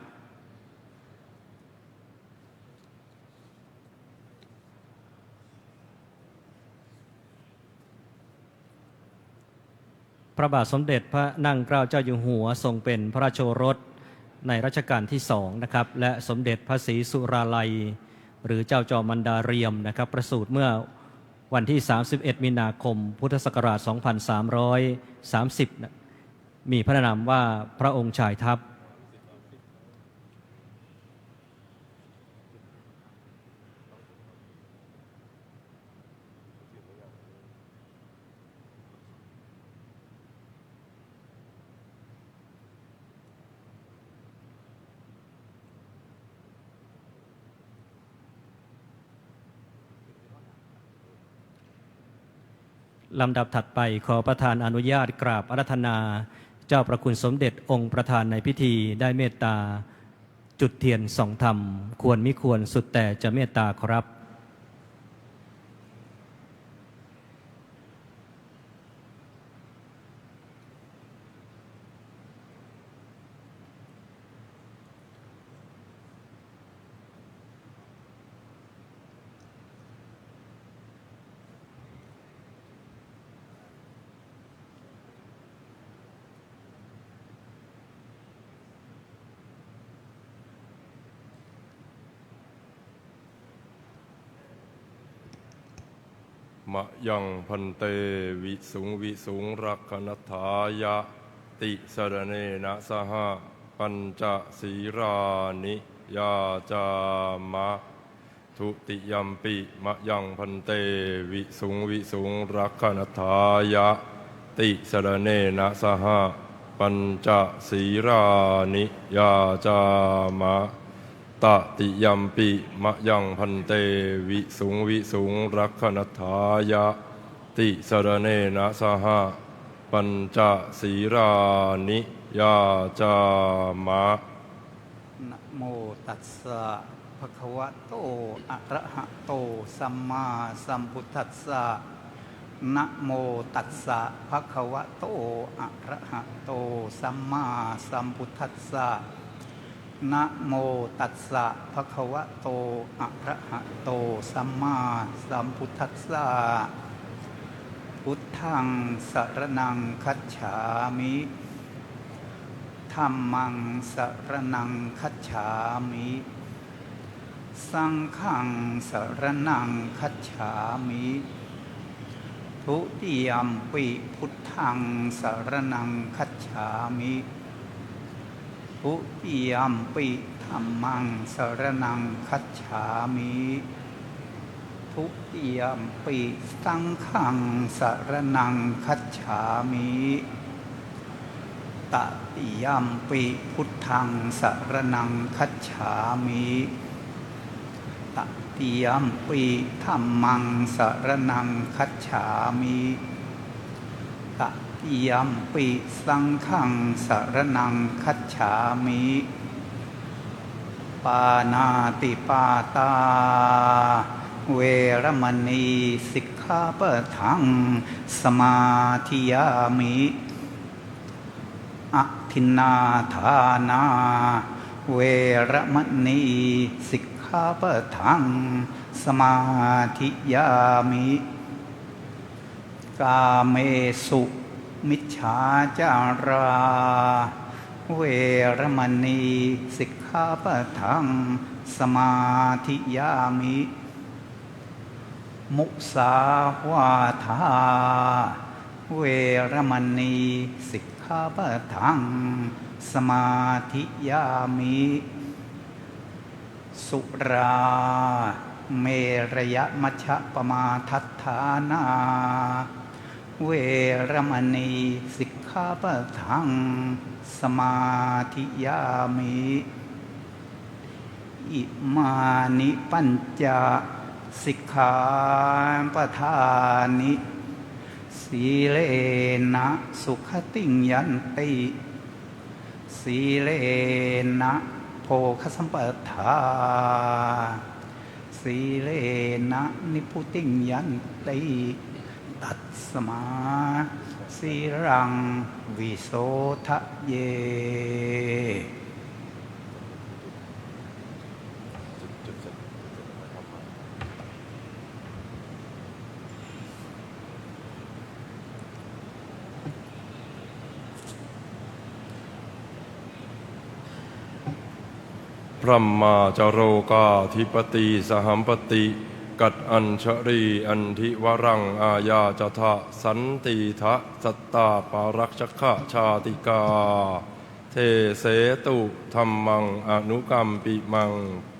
A: พระบาทสมเด็จพระนั่งเกล้าเจ้าอยู่หัวทรงเป็นพระราชโอรสในรัชกาลที่2นะครับและสมเด็จพระศรีสุราลัยหรือเจ้าจอมันดาเรียมนะครับประสูติเมื่อวันที่31มีนาคมพุทธศักราช2330มีพระนามว่าพระองค์ชายทัพลำดับถัดไปขอประธานอนุญาตกราบอาราธนาเจ้าประคุณสมเด็จองค์ประธานในพิธีได้เมตตาจุดเทียนส่องธรรมควรมิควรสุดแต่จะเมตตาครับ
B: มะยังพันเตวิสุงรักขณทายะติสรเนนะสหปัญจศีรานิยาจามะทุติยัมปิมะยังพันเตวิสุงรักขณทายะติสรเนนะสหปัญจศีรานิยาจามะตติยัมปิมะยังพันเตวิสุงรักขณทายะติสรเนนะสหปัญจศีรานิยาจามะ
D: นะโมตัสสะภะคะวะโตอะระหะโตสัมมาสัมพุทธัสสะนะโมตัสสะภะคะวะโตอะระหะโตสัมมาสัมพุทธัสสะนะโมตัสสะภะคะวะโตอะระหะโตสัมมาสัมพุทธัสสะพุทธังสรณังคัจฉามิธัมมังสรณังคัจฉามิสังฆังสรณังคัจฉามิทุติยัมปิพุทธังสรณังคัจฉามิทุติยัมปิธัมมังสรณังคัจฉามิทุติยัมปิสังฆังสรณังคัจฉามิ ตติยัมปิพุทธังสรณังคัจฉามิตติยัมปิธัมมังสรณังคัจฉามิตติยัมปิสังฆังสรณังคัจฉามิปานาติปาตาเวรมณีสิกขาปะทังสมาธิยามิอทินนาทานาเวรมณีสิกขาปะทังสมาธิยามิกาเมสุมิจฉาจาราเวรมณีสิกขาปะทังสมาธิยามิมุสาวาทาเวรมณีสิกขาปะทังสมาธิยามิสุราเมรยมัชฌปมาทัฏฐานาเวรมณีสิกขาปะทังสมาธิยามิอิมานิปัญจสิกขาปทานิสีเลนะสุขติงยันติสีเลนะโภคสัมปทาสีเลนะนิพุติงยันติตัสสมาสีรังวิโสทะเย
B: พระมาจโรกาธิปติสหัมปติกัดอัญชรีอันทิวรังอาญาจทะสันติทะสัตตาปารักชขะชาติกาเทเสตุธัมมังอนุกัมปิมัง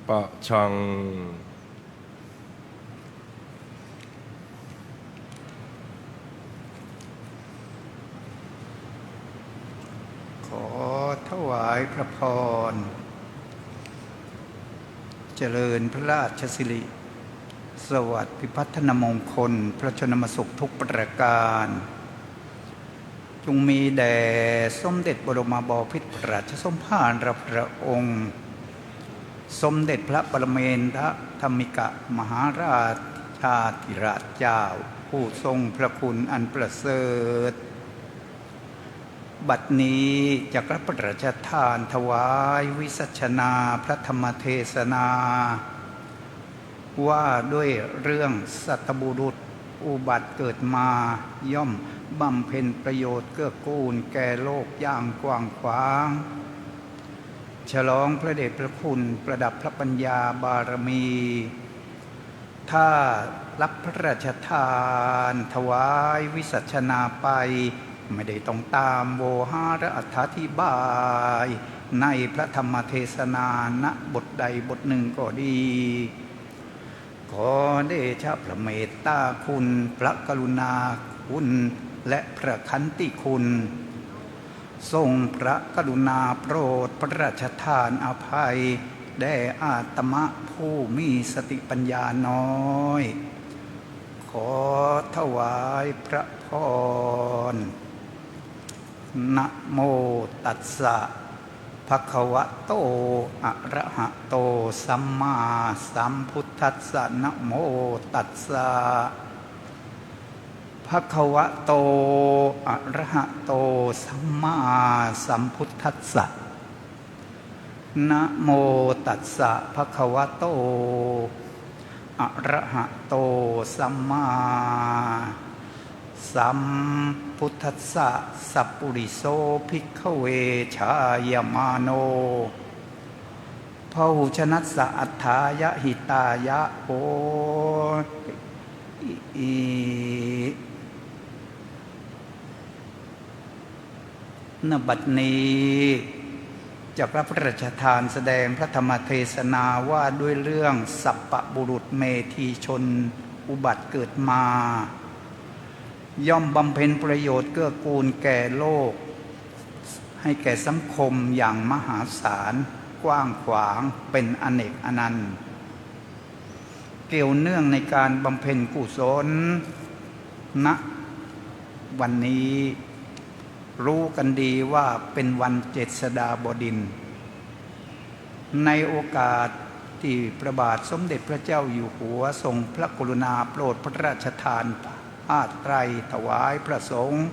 B: ปะชัง
D: ขอถวายพระพรเจริญพระราชสิริสวัสดิ์พิพัฒนมงคลพระชนมสุขทุกประการจงมีแด่สมเด็จบรมบพิตรราชสมภารพระองค์สมเด็จพระปรเมนทรธรรมิกมหาราชาธิราชเจ้าผู้ทรงพระคุณอันประเสริฐบัดนี้จักรับพระราชทานถวายวิสัชนาพระธรรมเทศนาว่าด้วยเรื่องสัตบุรุษอุบัติเกิดมาย่อมบำเพ็ญประโยชน์เกื้อกูลแก่โลกอย่างกว้างขวางฉลองพระเดชพระคุณประดับพระปัญญาบารมีถ้ารับพระราชทานถวายวิสัชนาไปไม่ได้ต้องตามโวหารอธิบายในพระธรรมเทศนาณบทใดบทหนึ่งก็ดีขอเดชะพระเมตตาคุณพระกรุณาคุณและพระขันติคุณทรงพระกรุณาโปรดพระราชทานอภัยแด่อาตมะผู้มีสติปัญญาน้อยขอถวายพระพรนะโมตัสสะภะคะวะโตอะระหะโตสัมมาสัมพุทธัสสะนะโมตัสสะภะคะวะโตอะระหะโตสัมมาสัมพุทธัสสะนะโมตัสสะภะคะวะโตอะระหะโตสัมมาสัมพุทธัสสะสัพพุริโสภิกขเวชายมาโนพหุชนัสสะอัฏฐายะหิตายะโอณบัดนี้จักรับพระราชทานแสดงพระธรรมเทศนาว่าด้วยเรื่องสัพพบุรุษเมธีชนอุบัติเกิดมาย่อมบำเพ็ญประโยชน์เกื้อกูลแก่โลก ให้แก่สังคมอย่างมหาศาลกว้างขวางเป็นอเนกอนันต์เกี่ยวเนื่องในการบำเพ็ญกุศลณวันนี้รู้กันดีว่าเป็นวันเจษฎาบดินทร์ในโอกาสที่พระบาทสมเด็จพระเจ้าอยู่หัวทรงพระกรุณาโปรดพระราชทานผ้าไตรถวายพระสงฆ์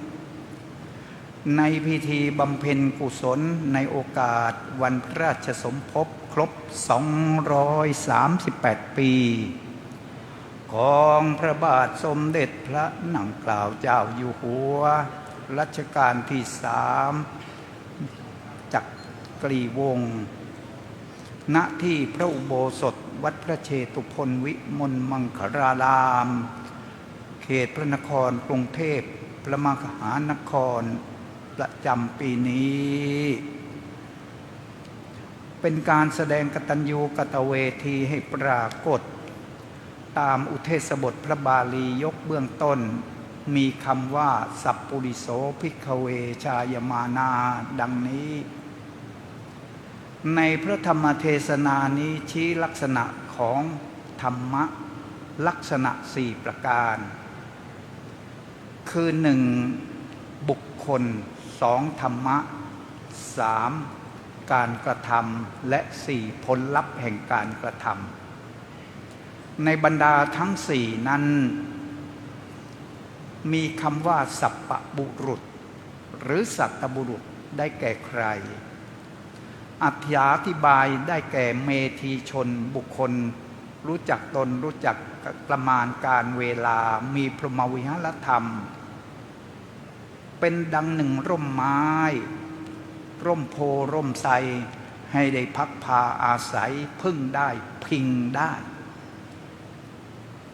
D: ในพิธีบำเพ็ญกุศลในโอกาสวันพระราชสมภพครบ238 ปีของพระบาทสมเด็จพระนั่งเกล้าเจ้าอยู่หัวรัชกาลที่3จักรีวงศ์ณที่พระอุโบสถวัดพระเชตุพนวิมลมังคลารามเขตพระนครกรุงเทพพระมหานครประจำปีนี้เป็นการแสดงกตัญญูกตเวทีให้ปรากฏตามอุเทศบทพระบาลียกเบื้องต้นมีคำว่าสัพปุริโสภิกขเวชายมานาดังนี้ในพระธรรมเทศนานี้ชี้ลักษณะของธรรมะลักษณะ4ประการคือ 1. บุคคล 2. ธรรมะ 3. การกระทำและ 4. ผลลัพธ์แห่งการกระทำในบรรดาทั้ง4นั้นมีคำว่าสัพพบุรุษหรือสัตตบุรุษได้แก่ใครอธิบายได้แก่เมธีชนบุคคลรู้จักตนรู้จักประมาณการเวลามีพรหมวิหารธรรมเป็นดังหนึ่งร่มไม้ร่มโพร่มไทรให้ได้พักพาอาศัยพึ่งได้พิงได้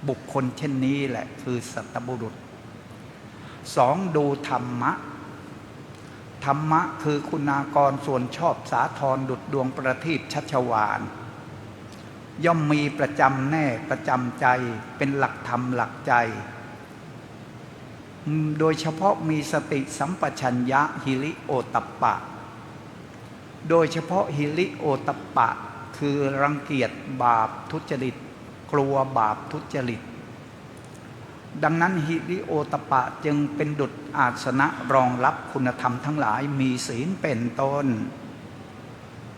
D: บุคคลเช่นนี้แหละคือสัตตบุรุษ 2. ดูธรรมะธรรมะคือคุณากรส่วนชอบสาธรดุจดวงประทีปชัชวาลย่อมมีประจำแน่ประจำใจเป็นหลักธรรมหลักใจโดยเฉพาะมีสติสัมปชัญญะหิริโอตตัปปะโดยเฉพาะหิริโอตตัปปะคือรังเกียจบาปทุจริตกลัวบาปทุจริตดังนั้นหิริโอตตัปปะจึงเป็นดุจอาสนะรองรับคุณธรรมทั้งหลายมีศีลเป็นต้น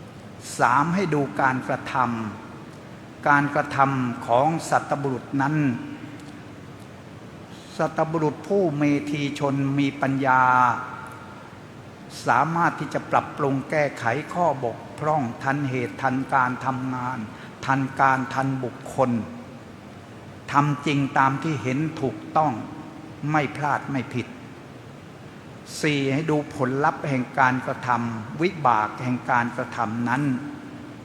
D: 3. ให้ดูการกระทำของสัตตบุรุษนั้นสัตบุรุษผู้เมธีชนมีปัญญาสามารถที่จะปรับปรุงแก้ไขข้อบกพร่องทันเหตุทันการทำงานทันการทันบุคคลทำจริงตามที่เห็นถูกต้องไม่พลาดไม่ผิด 4. ให้ดูผลลัพธ์แห่งการกระทำวิบากแห่งการกระทำนั้น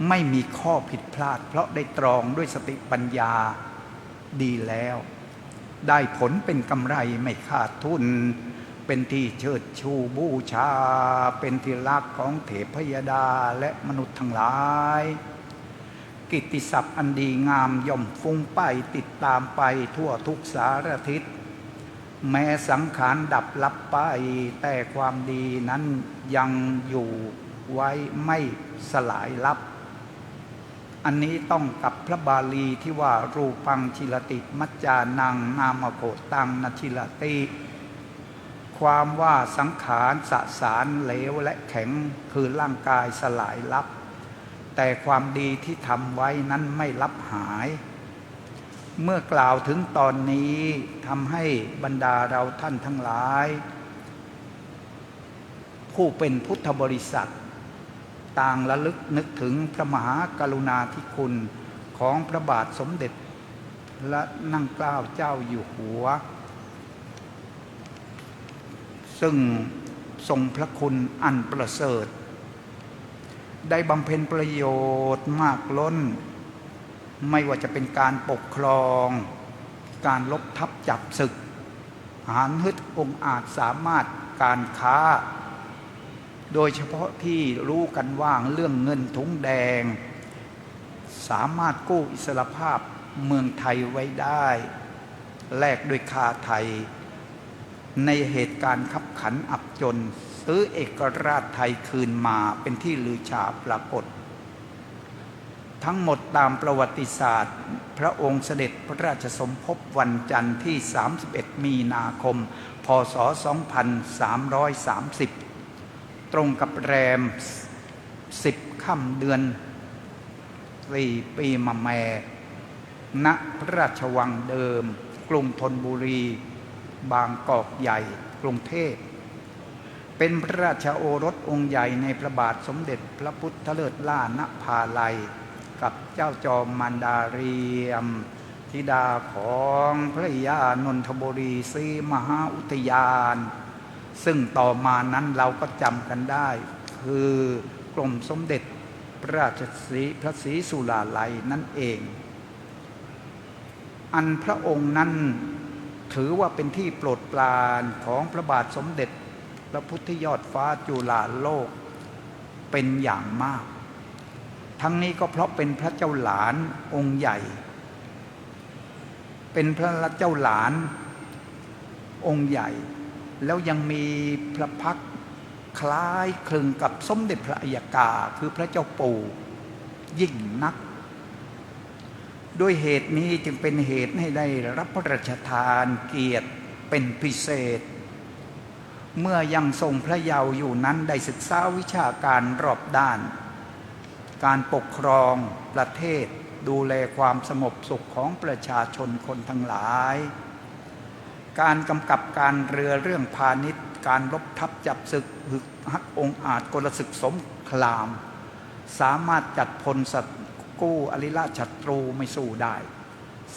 D: ไม่มีข้อผิดพลาดเพราะได้ตรองด้วยสติปัญญาดีแล้วได้ผลเป็นกำไรไม่ขาดทุนเป็นที่เชิดชูบูชาเป็นที่รักของเทพยดาและมนุษย์ทั้งหลายกิตติศัพท์อันดีงามย่อมฟุ้งไปติดตามไปทั่วทุกสารทิศแม้สังขารดับลับไปแต่ความดีนั้นยังอยู่ไว้ไม่สลายลับอันนี้ต้องกับพระบาลีที่ว่ารูปังชิลติมัจจานังนามโกตังนชิลติความว่าสังขารสสารเหลวและแข็งคือร่างกายสลายลับแต่ความดีที่ทำไว้นั้นไม่ลับหายเมื่อกล่าวถึงตอนนี้ทำให้บรรดาเราท่านทั้งหลายผู้เป็นพุทธบริษัทต่างระลึกนึกถึงพระมหากรุณาธิคุณของพระบาทสมเด็จและนั่งเกล้าเจ้าอยู่หัวซึ่งทรงพระคุณอันประเสริฐได้บำเพ็ญประโยชน์มากล้นไม่ว่าจะเป็นการปกครองการลบทับจับศึกหาญฮึดองอาจสามารถการค้าโดยเฉพาะที่รู้กันว่าเรื่องเงินถุงแดงสามารถกู้อิสรภาพเมืองไทยไว้ได้แลกด้วยค่าไทยในเหตุการณ์ขับขันอับจน ซื้อเอกราชไทยคืนมาเป็นที่ลือชาปรากฏทั้งหมดตามประวัติศาสตร์พระองค์เสด็จพระราชสมภพวันจันทร์ที่31มีนาคมพศ2330ตรงกับแรม10ค่ำเดือน4ปีมะแม่ณพระราชวังเดิมกรุงธนบุรีบางกอกใหญ่กรุงเทพเป็นพระราชโอรสองค์ใหญ่ในพระบาทสมเด็จพระพุทธเลิศล่านภาลัยกับเจ้าจอมมารดาเรียมธิดาของพระยานนทบุรีศรีมหาอุทยานซึ่งต่อมานั้นเราก็จำกันได้คือกรมสมเด็จพระราชสีพระศรีสุราลัยนั่นเองอันพระองค์นั้นถือว่าเป็นที่โปรดปรานของพระบาทสมเด็จพระพุทธยอดฟ้าจุฬาโลกเป็นอย่างมากทั้งนี้ก็เพราะเป็นพระเจ้าหลานองค์ใหญ่เป็นพระเจ้าหลานองค์ใหญ่แล้วยังมีพระพักตร์คล้ายคลึงกับสมเด็จพระอัยกาคือพระเจ้าปู่ยิ่งนักด้วยเหตุนี้จึงเป็นเหตุให้ได้รับพระราชทานเกียรติเป็นพิเศษเมื่อยังทรงพระเยาว์อยู่นั้นได้ศึกษาวิชาการรอบด้านการปกครองประเทศดูแลความสงบสุขของประชาชนคนทั้งหลายการกำกับการเรือเรื่องพาณิชย์การรบทัพจับศึกหึกฮักองอาจกลศึกสงครามสามารถจัดพลศักู้อริราชศัตรูไม่สู้ได้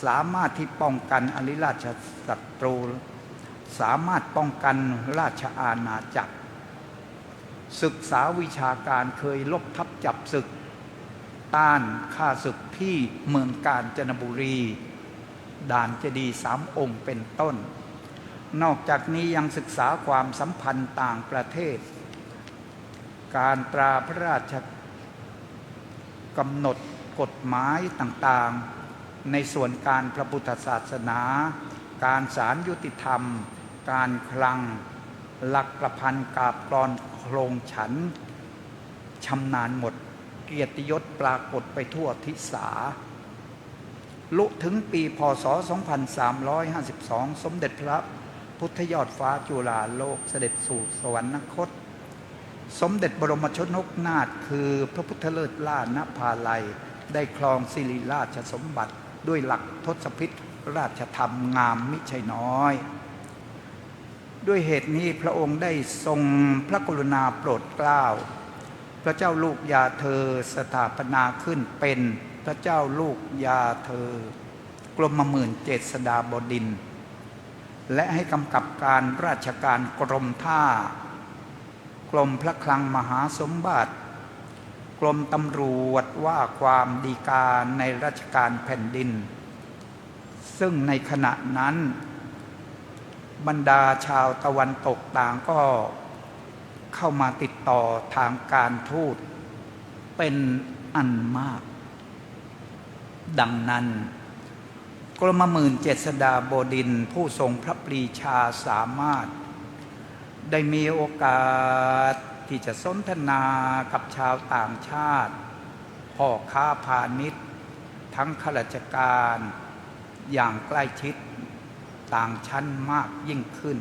D: สามารถที่ป้องกันอริราชศัตรูสามารถป้องกันราชอาณาจักรศึกษาวิชาการเคยลบทัพจับศึกต้านข้าศึกที่เมืองกาญจนบุรีด่านเจดีย์3 องค์เป็นต้นนอกจากนี้ยังศึกษาความสัมพันธ์ต่างประเทศการตราพระราชกำหนดกฎหมายต่างๆในส่วนการพระพุทธศาสนาการศาลยุติธรรมการคลังหลักประพันธ์กาบกลอนโครงฉันท์ชำนาญหมดเกียรติยศปรากฏไปทั่วทิศาลุถึงปีพศ2352สมเด็จพระพุทธยอดฟ้าจุฬาโลกเสด็จสู่สวรรคตสมเด็จบรมชนกนาถคือพระพุทธเลิศล่านภาลัยได้ครองสิริราชสมบัติด้วยหลักทศพิธราชธรรมงามมิใช่น้อยด้วยเหตุนี้พระองค์ได้ทรงพระกรุณาโปรดเกล้าพระเจ้าลูกยาเธอสถาปนาขึ้นเป็นพระเจ้าลูกยาเธอกรมหมื่นเจษฎาบดินทร์และให้กำกับการราชการกรมท่ากรมพระคลังมหาสมบัติกรมตำรวจว่าความดีกาในราชการแผ่นดินซึ่งในขณะนั้นบรรดาชาวตะวันตกต่างก็เข้ามาติดต่อทางการทูตเป็นอันมากดังนั้นกรมหมื่นเจษฎาบดินทร์ผู้ทรงพระปรีชาสามารถได้มีโอกาสที่จะสนทนากับชาวต่างชาติพ่อค้าพาณิชย์ทั้งข้าราชการอย่างใกล้ชิดต่างชั้นมากยิ่งขึ้น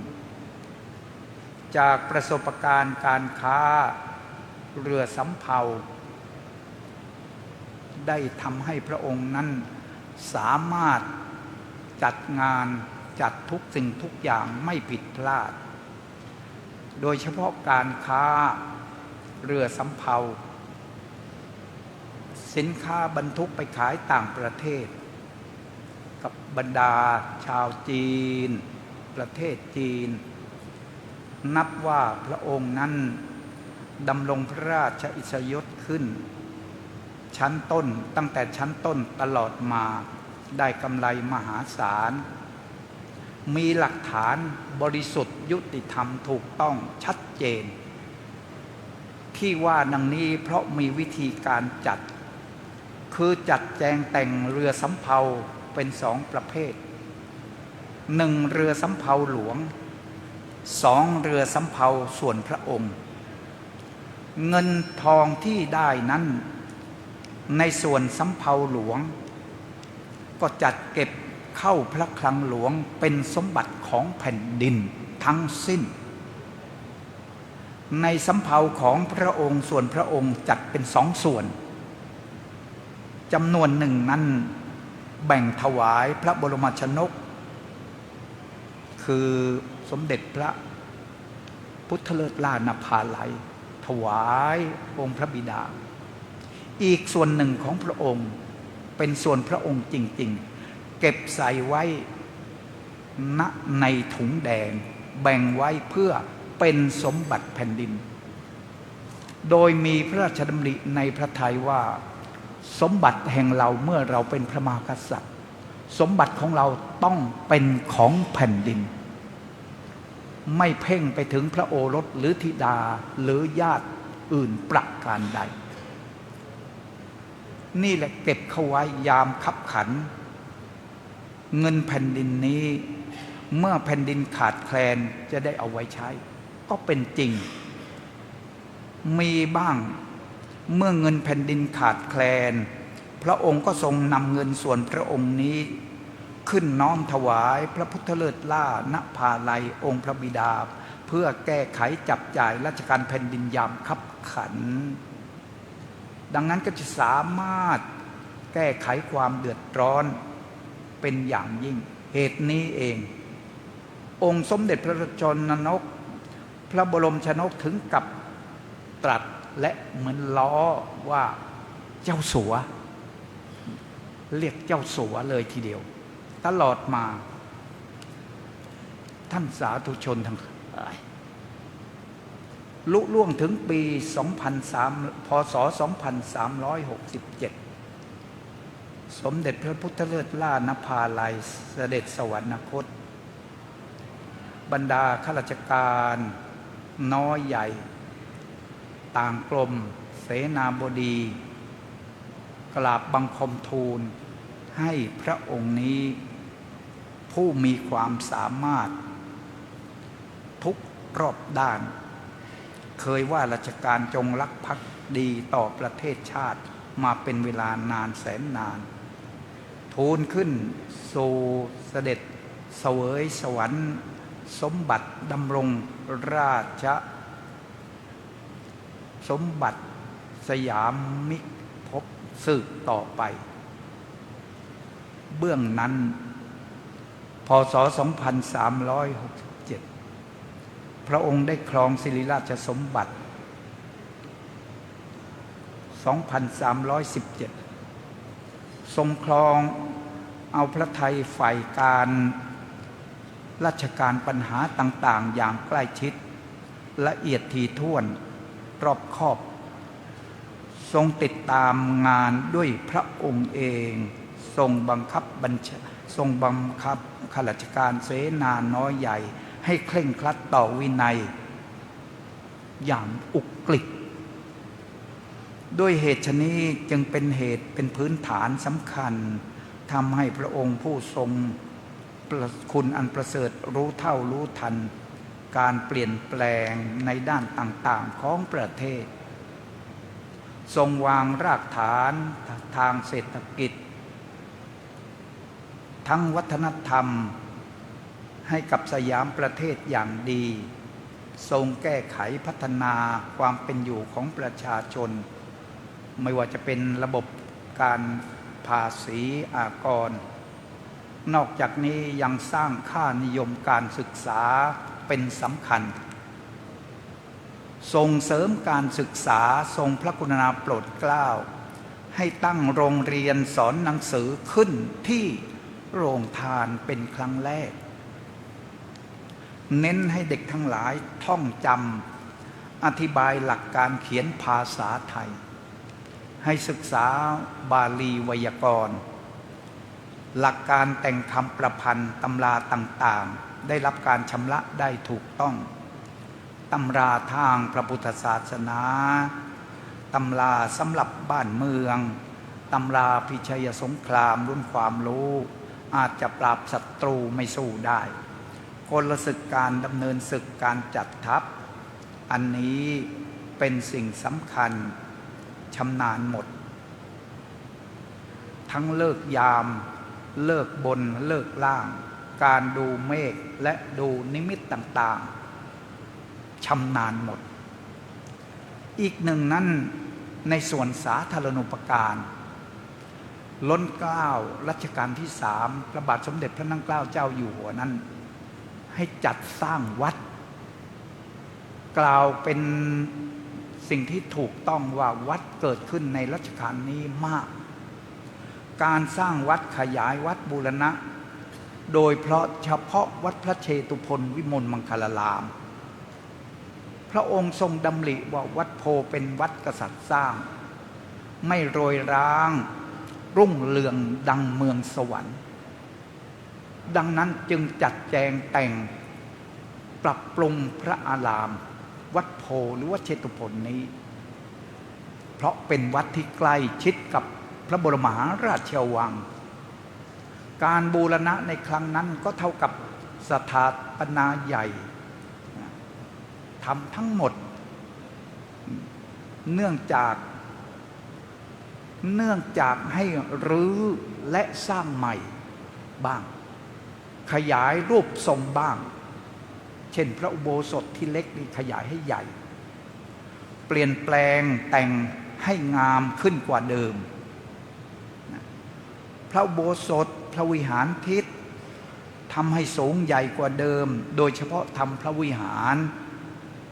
D: จากประสบการณ์การค้าเรือสำเภาได้ทำให้พระองค์นั้นสามารถจัดงานจัดทุกสิ่งทุกอย่างไม่ผิดพลาดโดยเฉพาะการค้าเรือสำเภาสินค้าบรรทุกไปขายต่างประเทศกับบรรดาชาวจีนประเทศจีนนับว่าพระองค์นั้นดำรงพระราชอิสริยยศขึ้นชั้นต้นตั้งแต่ชั้นต้นตลอดมาได้กำไรมหาศาลมีหลักฐานบริสุทธิ์ยุติธรรมถูกต้องชัดเจนที่ว่าดังนี้เพราะมีวิธีการจัดคือจัดแจงแต่งเรือสำเภาเป็น2 ประเภท1เรือสำเภาหลวง 2 เรือสำเภาส่วนพระองค์ เงินทองที่ได้นั้นในส่วนสำเภาหลวงก็จัดเก็บเข้าพระคลังหลวงเป็นสมบัติของแผ่นดินทั้งสิ้น ในสำเภาของพระองค์ส่วนพระองค์จัดเป็น2 ส่วนจำนวนหนึ่งนั้นแบ่งถวายพระบรมชนกคือสมเด็จพระพุทธเลิศล่านภาลัยถวายองค์พระบิดาอีกส่วนหนึ่งของพระองค์เป็นส่วนพระองค์จริงๆเก็บใส่ไว้ณในถุงแดงแบ่งไว้เพื่อเป็นสมบัติแผ่นดินโดยมีพระราชดำริในพระทัยว่าสมบัติแห่งเราเมื่อเราเป็นพระมหากษัตริย์สมบัติของเราต้องเป็นของแผ่นดินไม่เพ่งไปถึงพระโอรสหรือธิดาหรือญาติอื่นประการใดนี่แหละเก็บเข้าไว้ยามคับขันเงินแผ่นดินนี้เมื่อแผ่นดินขาดแคลนจะได้เอาไว้ใช้ก็เป็นจริงมีบ้างเมื่อเงินแผ่นดินขาดแคลนพระองค์ก็ทรงนำเงินส่วนพระองค์นี้ขึ้นน้อมถวายพระพุทธเลิศล่าณภาลัยองค์พระบิดาเพื่อแก้ไขจับจ่ายราชการแผ่นดินยามคับขันดังนั้นก็จะสามารถแก้ไขความเดือดร้อนเป็นอย่างยิ่งเหตุนี้เององค์สมเด็จพระชนนกพระบรมชนกถึงกับตรัสและเหมือนล้อว่าเจ้าสัวเรียกเจ้าสัวเลยทีเดียวตลอดมาท่านสาธุชนทั้งหลายลุล่วงถึงปีพ.ศ. 2367สมเด็จพระพุทธเลิศล่านภาลัยเสด็จสวรรคตบรรดาข้าราชการน้อยใหญ่ต่างกรมเสนาบดีกราบบังคมทูลให้พระองค์นี้ผู้มีความสามารถทุกรอบด้านเคยว่าราชการจงรักภักดีต่อประเทศชาติมาเป็นเวลานานแสนนานทูลขึ้นสู่เสด็จเสวยสวรรค์สมบัติดำรงราชสมบัติสยามมิภพสืบต่อไปเบื้องนั้นพ.ศ. 2367พระองค์ได้ครองสิริราชสมบัติ 2317 ทรงครองเอาพระทัยฝ่ายการราชการปัญหาต่างๆอย่างใกล้ชิดละเอียดถี่ถ้วนรอบคอบทรงติดตามงานด้วยพระองค์เองทรงบังคับข้าราชการเสนาน้อยใหญ่ให้เคร่งครัดต่อวินัยอย่างอุกฤษด้วยเหตุชนี้จึงเป็นเหตุเป็นพื้นฐานสำคัญทำให้พระองค์ผู้ทรงคุณอันประเสริฐรู้เท่ารู้ทันการเปลี่ยนแปลงในด้านต่างๆของประเทศทรงวางรากฐานทางเศรษฐกิจทั้งวัฒนธรรมให้กับสยามประเทศอย่างดีทรงแก้ไขพัฒนาความเป็นอยู่ของประชาชนไม่ว่าจะเป็นระบบการภาษีอากรนอกจากนี้ยังสร้างค่านิยมการศึกษาเป็นสำคัญส่งเสริมการศึกษาทรงพระกรุณาโปรดเกล้าให้ตั้งโรงเรียนสอนหนังสือขึ้นที่โรงทานเป็นครั้งแรกเน้นให้เด็กทั้งหลายท่องจำอธิบายหลักการเขียนภาษาไทยให้ศึกษาบาลีไวยากรณ์หลักการแต่งคำประพันธ์ตำราต่างๆได้รับการชำระได้ถูกต้องตำราทางพระพุทธศาสนาตำราสำหรับบ้านเมืองตำราพิชัยสงครามรุ่นความรู้อาจจะปราบศัตรูไม่สู้ได้ กลศึกการดำเนินศึกการจัดทัพอันนี้เป็นสิ่งสำคัญชำนาญหมดทั้งเลิกยามเลิกบนเลิกล่างการดูเมฆและดูนิมิตต่างๆชำนาญหมดอีกหนึ่งนั้นในส่วนสาธารณูปการล้นเกล้ารัชกาลที่3พระบาทสมเด็จพระนั่งเกล้าเจ้าอยู่หัวนั้นให้จัดสร้างวัดกล่าวเป็นสิ่งที่ถูกต้องว่าวัดเกิดขึ้นในรัชกาลนี้มากการสร้างวัดขยายวัดบูรณะโดยเฉพาะวัดพระเชตุพนวิมลมังคลารามพระองค์ทรงดำริว่าวัดโพเป็นวัดกษัตริย์สร้างไม่โรยร้างรุ่งเรืองดังเมืองสวรรค์ดังนั้นจึงจัดแจงแต่งปรับปรุงพระอารามวัดโพหรือวัดเชตุพนนี้เพราะเป็นวัดที่ใกล้ชิดกับพระบรมมหาราชวังการบูรณะในครั้งนั้นก็เท่ากับสถาปนาใหญ่ทำทั้งหมดเนื่องจากให้รื้อและสร้างใหม่บ้างขยายรูปทรงบ้างเช่นพระอุโบสถที่เล็กนี่ขยายให้ใหญ่เปลี่ยนแปลงแต่งให้งามขึ้นกว่าเดิมพระอุโบสถพระวิหารทิศทำให้สูงใหญ่กว่าเดิมโดยเฉพาะทำพระวิหาร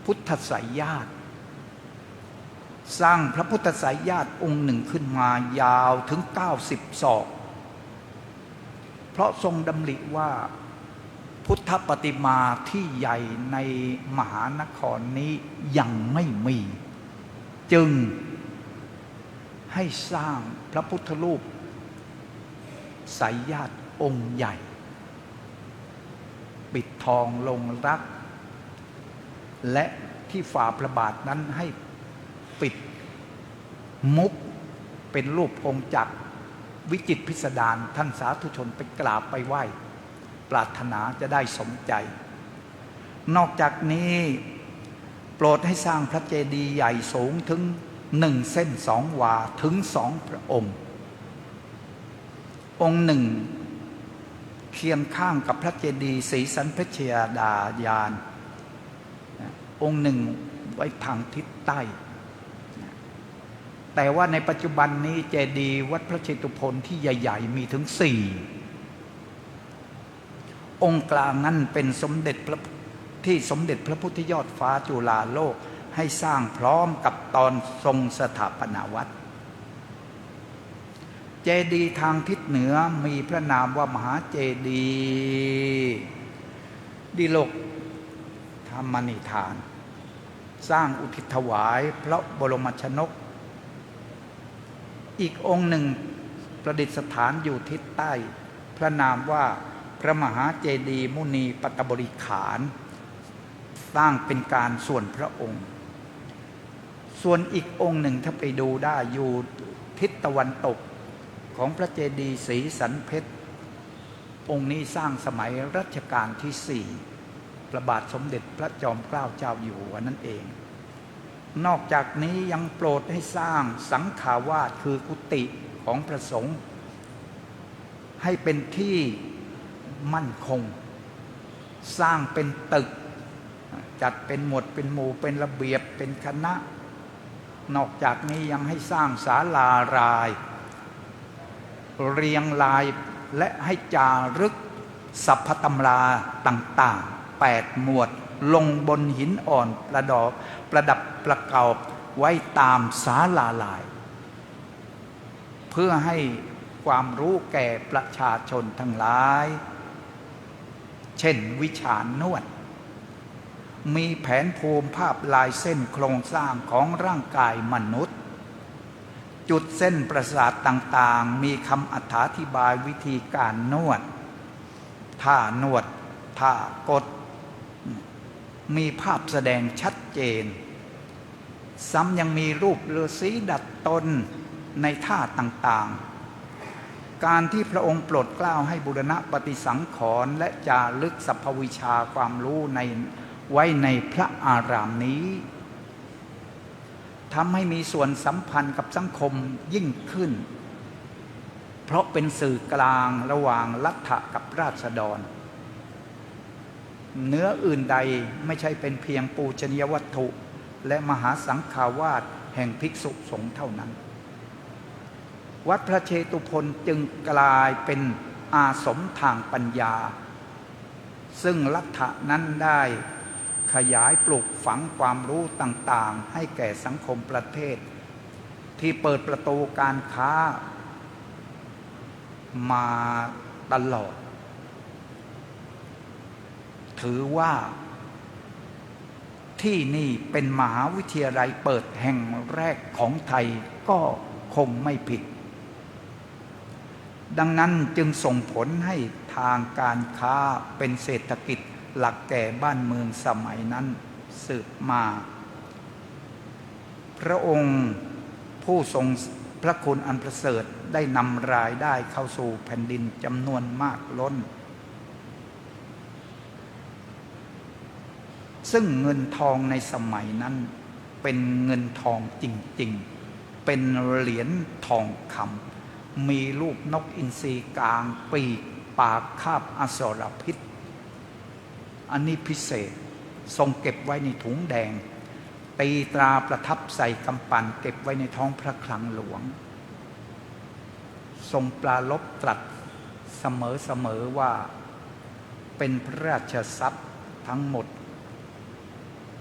D: พุทธไสยญาติสร้างพระพุทธไสยญาติองค์หนึ่งขึ้นมายาวถึง90 ศอกเพราะทรงดำริว่าพุทธปฏิมาที่ใหญ่ในมหานครนี้ยังไม่มีจึงให้สร้างพระพุทธรูปไสยญาติองค์ใหญ่ปิดทองลงรักและที่ฝ่าพระบาทนั้นให้ปิดมุกเป็นรูปองค์จักรวิจิตรพิสดารท่านสาธุชนไปกราบไปไหว้ปรารถนาจะได้สมใจนอกจากนี้โปรดให้สร้างพระเจดีย์ใหญ่สูงถึง1 เส้น 2 วาถึง2 พระองค์องค์หนึ่งเคียงข้างกับพระเจดีย์ศรีสันเพชยดายานองค์หนึ่งไว้ทางทิศใต้แต่ว่าในปัจจุบันนี้เจดีย์วัดพระเชตุพนที่ใหญ่ๆมีถึง4องค์กลางนั้นเป็นสมเด็จพระพุทธยอดฟ้าจุฬาโลกให้สร้างพร้อมกับตอนทรงสถาปนาวัดเจดีย์ทางทิศเหนือมีพระนามว่ามหาเจดีย์ดิโลกธรรมนิทานสร้างอุทิศถวายพระบรมชนกอีกองค์หนึ่งประดิษฐานอยู่ทิศใต้พระนามว่าพระมหาเจดีย์มุนีปัตตบริขารสร้างเป็นการส่วนพระองค์ส่วนอีกองค์หนึ่งถ้าไปดูได้อยู่ทิศตะวันตกของพระเจดีย์ศรีสันเพชรองค์นี้สร้างสมัยรัชกาลที่4พระบาทสมเด็จพระจอมเกล้าเจ้าอยู่หัวนั่นเองนอกจากนี้ยังโปรดให้สร้างสังฆาวาสคือกุฏิของพระสงฆ์ให้เป็นที่มั่นคงสร้างเป็นตึกจัดเป็นหมวดเป็นหมู่เป็นระเบียบเป็นคณะนอกจากนี้ยังให้สร้างศาลารายเรียงรายและให้จารึกสัพพตำราต่างๆ8 หมวดลงบนหินอ่อนประดับประกอบไว้ตามศาลาลายเพื่อให้ความรู้แก่ประชาชนทั้งหลายเช่นวิชานวดมีแผนภูมิภาพลายเส้นโครงสร้างของร่างกายมนุษย์จุดเส้นประสาทต่างๆมีคำอธิบายวิธีการนวดท่านวดท่ากดมีภาพแสดงชัดเจนซ้ำยังมีรูปฤาษีดัดตนในท่าต่าง การที่พระองค์โปรดเกล้าให้บูรณะปฏิสังขรณ์และจารึกสรรพวิชาความรู้ไว้ในพระอารามนี้ทำให้มีส่วนสัมพันธ์กับสังคมยิ่งขึ้นเพราะเป็นสื่อกลางระหว่างรัฐะกับราษฎรเนื้ออื่นใดไม่ใช่เป็นเพียงปูชนียวัตถุและมหาสังฆาวาสแห่งภิกษุสงฆ์เท่านั้นวัดพระเชตุพนจึงกลายเป็นอาสมทางปัญญาซึ่งรัฐะนั้นได้ขยายปลูกฝังความรู้ต่างๆให้แก่สังคมประเทศที่เปิดประตูการค้ามาตลอดถือว่าที่นี่เป็นมหาวิทยาลัยเปิดแห่งแรกของไทยก็คงไม่ผิดดังนั้นจึงส่งผลให้ทางการค้าเป็นเศรษฐกิจหลักแก่บ้านเมืองสมัยนั้นสืบมาพระองค์ผู้ทรงพระคุณอันประเสริฐได้นำรายได้เข้าสู่แผ่นดินจำนวนมากล้นซึ่งเงินทองในสมัยนั้นเป็นเงินทองจริงๆเป็นเหรียญทองคำมีรูปนกอินทรีกลางปีกปากคาบอสรพิษอันนี้พิเศษทรงเก็บไว้ในถุงแดงตีตราประทับใส่กำปั่นเก็บไว้ในท้องพระคลังหลวงทรงปรารภตรัสเสมอว่าเป็นพระราชทรัพย์ทั้งหมด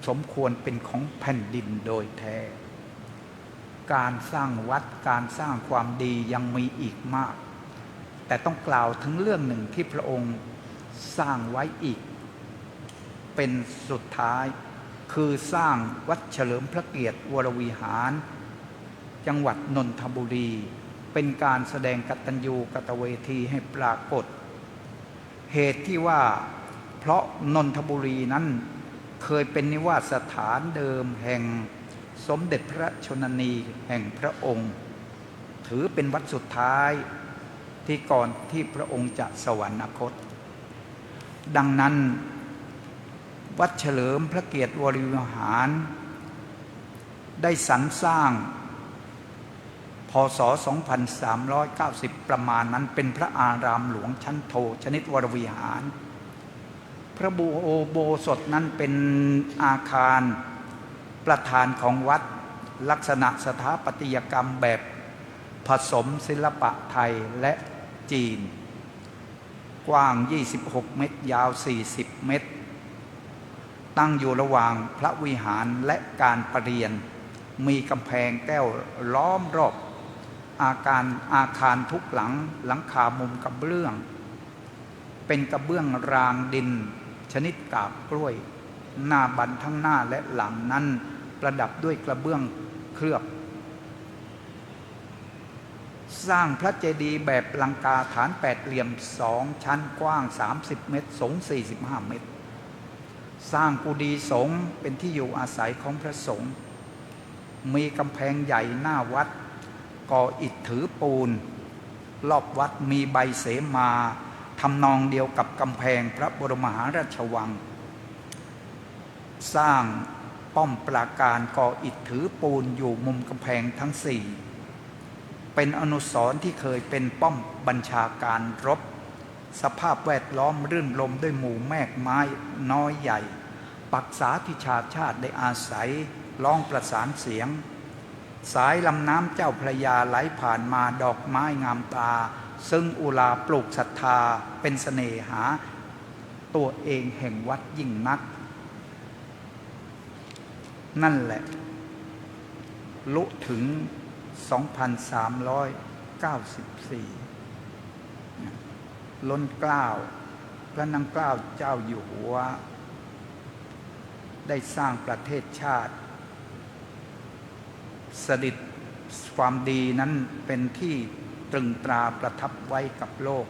D: สมควรเป็นของแผ่นดินโดยแท้การสร้างวัดการสร้างความดียังมีอีกมากแต่ต้องกล่าวถึงเรื่องหนึ่งที่พระองค์สร้างไว้อีกเป็นสุดท้ายคือสร้างวัดเฉลิมพระเกียรติวรวิหารจังหวัดนนทบุรีเป็นการแสดงกตัญญูกตเวทีให้ปรากฏเหตุที่ว่าเพราะนนทบุรีนั้นเคยเป็นนิวาสสถานเดิมแห่งสมเด็จพระชนนีแห่งพระองค์ถือเป็นวัดสุดท้ายที่ก่อนที่พระองค์จะสวรรคตดังนั้นวัดเฉลิมพระเกียรติวรวิหารได้สรรสร้างพ.ศ. 2390ประมาณนั้นเป็นพระอารามหลวงชั้นโทชนิดวรวิหารพระอุโบสถนั้นเป็นอาคารประธานของวัดลักษณะสถาปัตยกรรมแบบผสมศิลปะไทยและจีนกว้าง26 เมตรยาว40 เมตรตั้งอยู่ระหว่างพระวิหารและการประเรียนมีกำแพงแก้วล้อมรอบอาคารทุกหลังคามุมกระเบื้องเป็นกระเบื้องรางดินชนิดกาบกล้วยหน้าบันทั้งหน้าและหลังนั้นประดับด้วยกระเบื้องเคลือบสร้างพระเจดีย์แบบลังกาฐานแปดเหลี่ยม2 ชั้นกว้าง30 เมตรสูง45 เมตรสร้างกุฏิสงฆ์เป็นที่อยู่อาศัยของพระสงฆ์มีกำแพงใหญ่หน้าวัดก่ออิฐถือปูนรอบวัดมีใบเสมาทำนองเดียวกับกำแพงพระบรมมหาราชวังสร้างป้อมปราการก่ออิฐถือปูนอยู่มุมกำแพงทั้ง4เป็นอนุสรณ์ที่เคยเป็นป้อมบัญชาการรบสภาพแวดล้อมรื่นรมด้วยหมู่แมกไม้น้อยใหญ่ปักษาที่ชาติได้อาศัยร้องประสานเสียงสายลำน้ำเจ้าพระยาไหลผ่านมาดอกไม้งามตาซึ่งอุลาปลูกศรัทธาเป็นเสน่หาตัวเองแห่งวัดยิ่งนักนั่นแหละลุถึง 2394 ล้นเกล้าพระนางเกล้าเจ้าอยู่หัวได้สร้างประเทศชาติสถิตความดีนั้นเป็นที่ตรึงตราประทับไว้กับโลก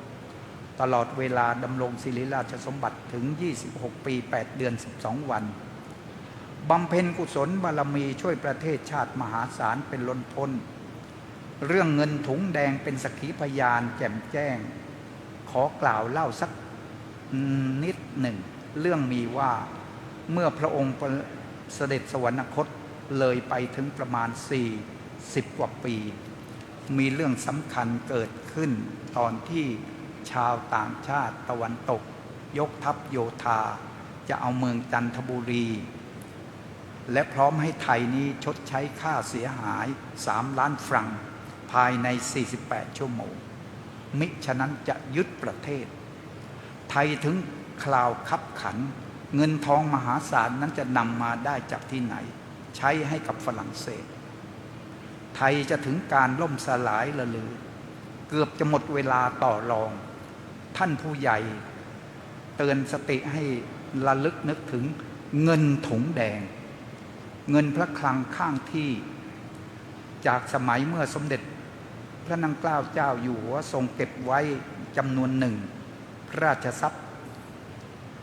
D: ตลอดเวลาดำรงศิริราชสมบัติถึง26 ปี 8 เดือน 12 วันบำเพ็ญกุศลบารมีช่วยประเทศชาติมหาศาลเป็นล้นพ้น เรื่องเงินถุงแดงเป็นสักขีพยานแจ่มแจ้งขอกล่าวเล่าสักนิดหนึ่งเรื่องมีว่าเมื่อพระองค์เสด็จสวรรคตเลยไปถึงประมาณ40 กว่าปีมีเรื่องสำคัญเกิดขึ้นตอนที่ชาวต่างชาติตะวันตกยกทัพโยธาจะเอาเมืองจันทบุรีและพร้อมให้ไทยนี้ชดใช้ค่าเสียหาย3 ล้านฟรังภายใน48 ชั่วโมงมิฉะนั้นจะยึดประเทศไทยถึงคราวคับขันเงินทองมหาศาลนั้นจะนำมาได้จากที่ไหนใช้ให้กับฝรั่งเศสไทยจะถึงการล่มสลายละลือเกือบจะหมดเวลาต่อรองท่านผู้ใหญ่เตือนสติให้ระลึกนึกถึงเงินถุงแดงเงินพระคลังข้างที่จากสมัยเมื่อสมเด็จพระนางเกล้าเจ้าอยู่หัวทรงเก็บไว้จำนวนหนึ่งพระราชทรัพย์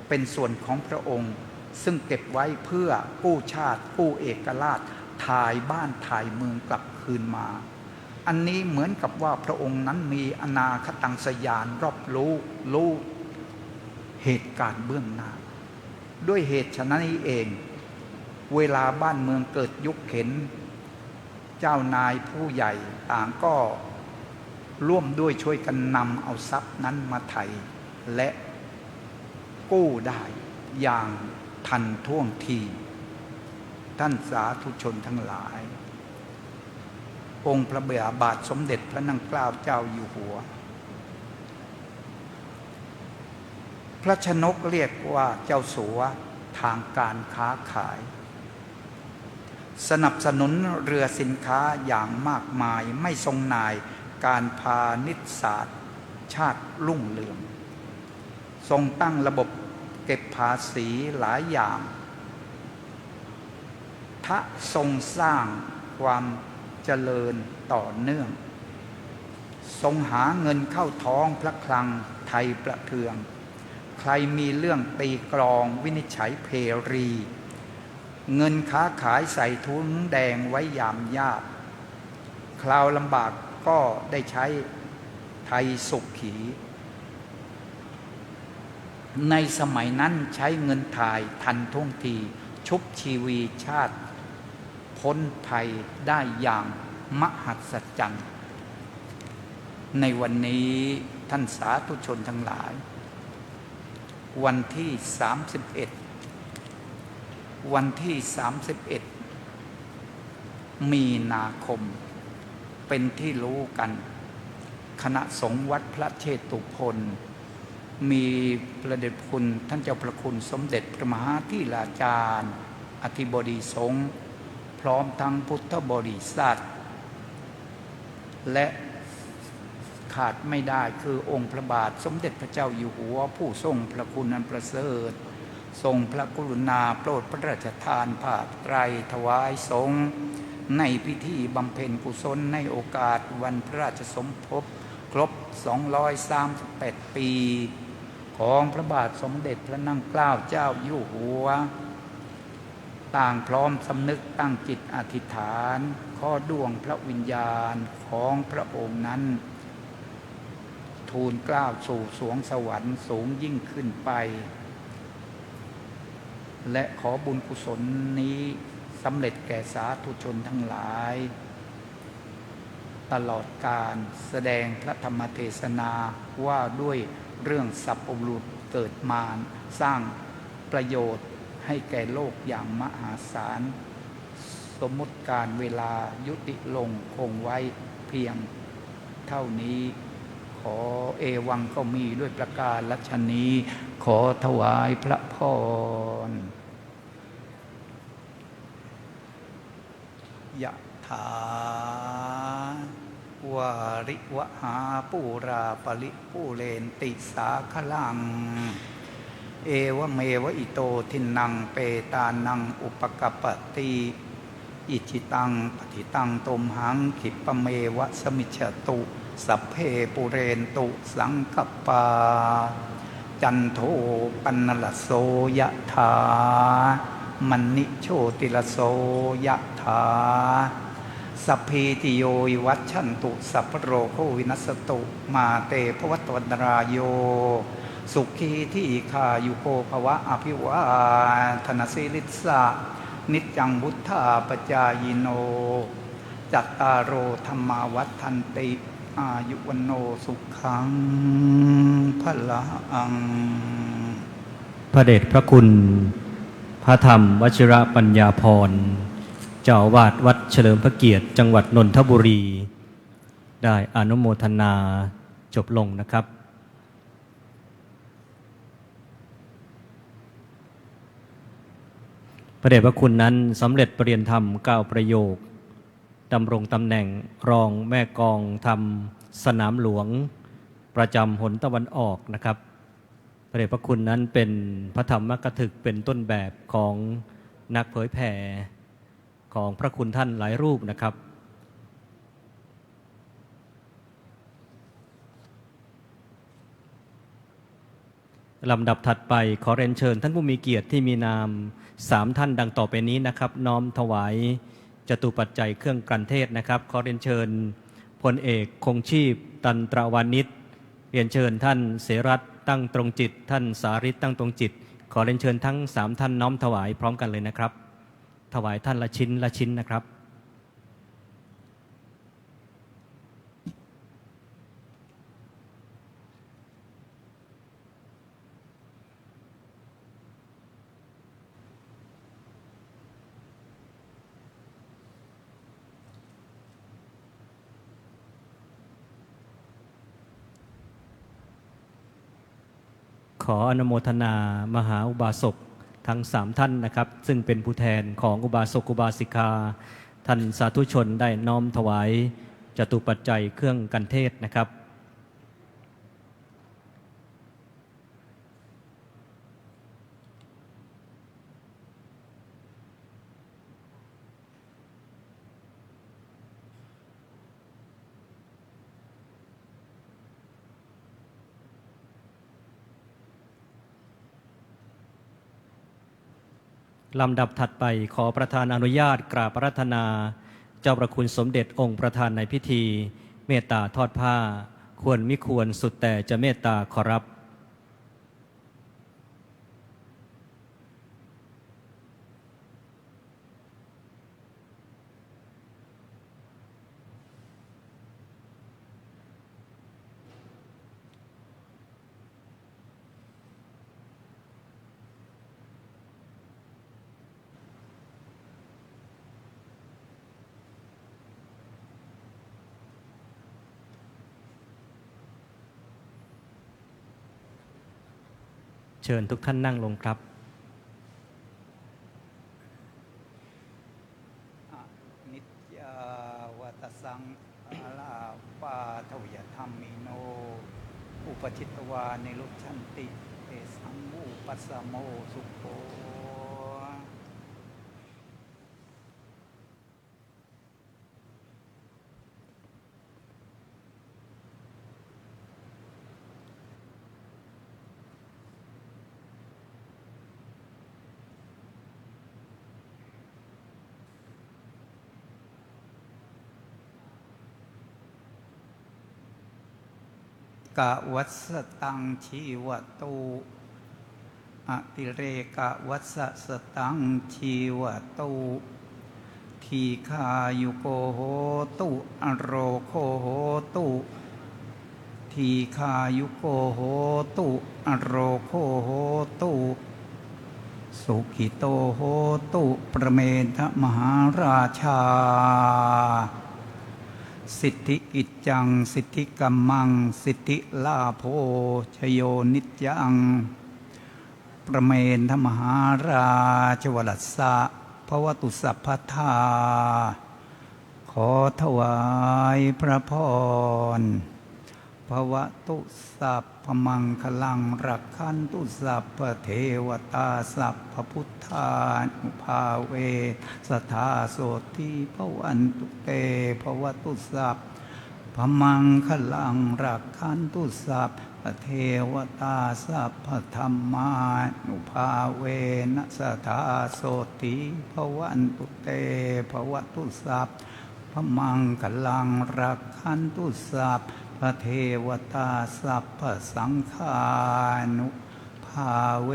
D: เป็นส่วนของพระองค์ซึ่งเก็บไว้เพื่อกู้ชาติกู้เอกราชถ่ายบ้านถ่ายเมืองกลับคืนมาอันนี้เหมือนกับว่าพระองค์นั้นมีอนาคตังสยานรอบรู้เหตุการณ์เบื้องหน้าด้วยเหตุฉะนั้นเองเวลาบ้านเมืองเกิดยุคเข็นเจ้านายผู้ใหญ่ต่างก็ร่วมด้วยช่วยกันนำเอาทรัพย์นั้นมาไถ่และกู้ได้อย่างทันท่วงทีท่านสาธุชนทั้งหลายองค์พระบิดาบาทสมเด็จพระนางเกล้าเจ้าอยู่หัวพระชนกเรียกว่าเจ้าสัวทางการค้าขายสนับสนุนเรือสินค้าอย่างมากมายไม่ทรงนายการพาณิชยศาสตร์ชาติรุ่งเรืองทรงตั้งระบบเก็บภาษีหลายอย่างทะทรงสร้างความเจริญต่อเนื่องทรงหาเงินเข้าท้องพระคลังไทยประเทืองใครมีเรื่องตีกลองวินิจฉัยเพรีเงินค้าขายใส่ถุงแดงไว้ยามยากคราวลำบากก็ได้ใช้ไทยสุขขีในสมัยนั้นใช้เงินถ่ายทันท่วงทีชุบชีวีชาติพ้นภัยได้อย่างมหัศจรรย์ในวันนี้ท่านสาธุชนทั้งหลายวันที่31มีนาคมเป็นที่รู้กันคณะสงฆ์วัดพระเชตุพนมีพระเดชคุณท่านเจ้าพระคุณสมเด็จพระมหาธีราจารย์อธิบดีสงฆ์พร้อมทั้งพุทธบริษัทและขาดไม่ได้คือองค์พระบาทสมเด็จพระเจ้าอยู่หัวผู้ทรงพระคุณอันประเสริฐทรงพระกรุณาโปรดพระราชทานผ้าไตรถวายสงฆ์ในพิธีบำเพ็ญกุศลในโอกาสวันพระราชสมภพครบ238 ปีของพระบาทสมเด็จพระนางเกล้าเจ้าอยู่หัวต่างพร้อมสำนึกตั้งจิตอธิษฐานขอดวงพระวิญญาณของพระองค์นั้นทูลเกล้าสู่สวงสวรรค์สูงยิ่งขึ้นไปและขอบุญกุศลนี้สำเร็จแก่สาธุชนทั้งหลายตลอดการแสดงพระธรรมเทศนาว่าด้วยเรื่องสัพพบุรุษเกิดมาสร้างประโยชน์ให้แก่โลกอย่างมหาศาลสมมุติการเวลายุติลงคงไว้เพียงเท่านี้ขอเอวังก็มีด้วยประการลัชนีขอถวายพระพรยะถาวาริวหาปูราปริปูเรนติสาคลังเอวเมวะอิโตทินังเปตานังอุปกัปปติอิจิตังปฏิตังตุมหังขิปะเมวะสมิจฉตุสัพเพปุเรนตุสังกปาจันโทปนลโสยะถามณิโชติลโสยะถาส สัพพีติโยวิวัชชันตุสัพพโรโควินัสตุมาเตภวัตวันตรายโยสุขีที่คายุโกภวะอภิวาทนาสิลิสสะนิจจังบุทธาปจายโนจัตตารโอธรรมาวัฏันติอายุวันโนสุขังพลัง
A: พระเดชพระคุณพระธรรมวชิระปัญญาพรเจ้าอาวาสวัดเฉลิมพระเกียรติจังหวัดนนทบุรี ได้อนุโมทนาจบลงนะครับ พระเดชพระคุณนั้นสำเร็จปรริญญาธรรม9ประโยคดำรงตำแหน่งรองแม่กองธรรมสนามหลวงประจำหนตะวันออกนะครับพระเดชพระคุณนั้นเป็นพระธรรมกถึกเป็นต้นแบบของนักเผยแผ่ของพระคุณท่านหลายรูปนะครับลำดับถัดไปขอเรียนเชิญท่านผู้มีเกียรติที่มีนาม3ท่านดังต่อไปนี้นะครับน้อมถวายจตุปัจจัยเครื่องกลั่นเทศนะครับขอเรียนเชิญพลเอกคงชีพตันตรวานิชเรียนเชิญท่านเสรัตน์ตั้งตรงจิตท่านสาริตตั้งตรงจิตขอเรียนเชิญทั้ง3ท่านน้อมถวายพร้อมกันเลยนะครับถวายท่านละชิ้นละชิ้นนะครับขออนุโมทนามหาอุบาสกทั้ง3ท่านนะครับซึ่งเป็นผู้แทนของอุบาสกอุบาสิกาท่านสาธุชนได้น้อมถวายจตุปัจจัยเครื่องกันเทศนะครับลำดับถัดไปขอประธานอนุญาตกราบอาราธนาเจ้าประคุณสมเด็จองค์ประธานในพิธีเมตตาทอดผ้าควรมิควรสุดแต่จะเมตตาขอรับเชิญทุกท่านนั่งลงครับ
D: นิจยาวัตสังอาลาปาทวยธรรมิโนอุปชิตวานิรุชันติเตสังมูปัสสโมสุโขกะวัสตังชีวตุอติเรกะวัสสตังชีวตุทีคายุโกโหตุอโรโคโหตุทีคายุโกโหตุอโรโคโหตุสุขิโตโหตุประเมทมหาราชาสิทธิกิจจังสิทธิกัมมังสิทธิลาโภชโยนิจจังประเมนทมหาราชวรัสสะภวตุสัพพทาขอถวายพระพรภวตุสัพพมังคลังรักขันตุสัพพเทวตาสัพพพุทธานุภาเวสทาโสติภวันตุเตภวตุสัพพมังคลังรักขันตุสัพพเทวตาสัพพธรรมานุภาเวนะสทาโสติภวันตุเตภวตุสัพพ พมังกลังรักขันตุสัพพะเทวตาสัพพะสังฆานุภาเว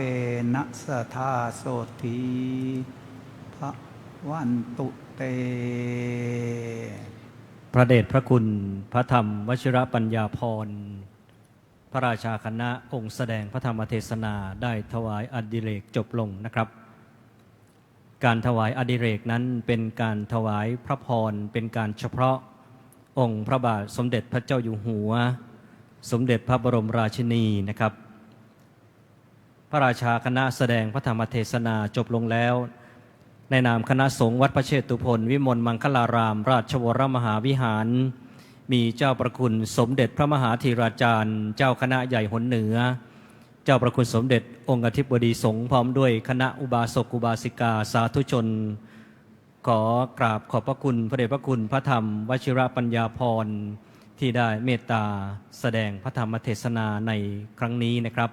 D: นัสทาโสธีภวันตุเต
A: พระเดชพระคุณพระธรรมวชิรปัญญาภรณ์พระราชาคณะองค์แสดงพระธรรมเทศนาได้ถวายอดิเรกจบลงนะครับการถวายอดิเรกนั้นเป็นการถวายพระพรเป็นการเฉพาะองค์พระบาทสมเด็จพระเจ้าอยู่หัวสมเด็จพระบรมราชินีนะครับพระราชาคณะแสดงพระธรรมเทศนาจบลงแล้วในนามคณะสงฆ์วัดพระเชตุพนวิมลมังคลารามราชวรมหาวิหารมีเจ้าประคุณสมเด็จพระมหาธีราจารย์เจ้าคณะใหญ่หนเหนือเจ้าประคุณสมเด็จองค์อธิบดีสงฆ์พร้อมด้วยคณะอุบาสกอุบาสิกาสาธุชนขอกราบขอบพระคุณพระเดชพระคุณพระธรรมวชิรปัญญาภรณ์ที่ได้เมตตาแสดงพระธรรมเทศนาในครั้งนี้นะครับ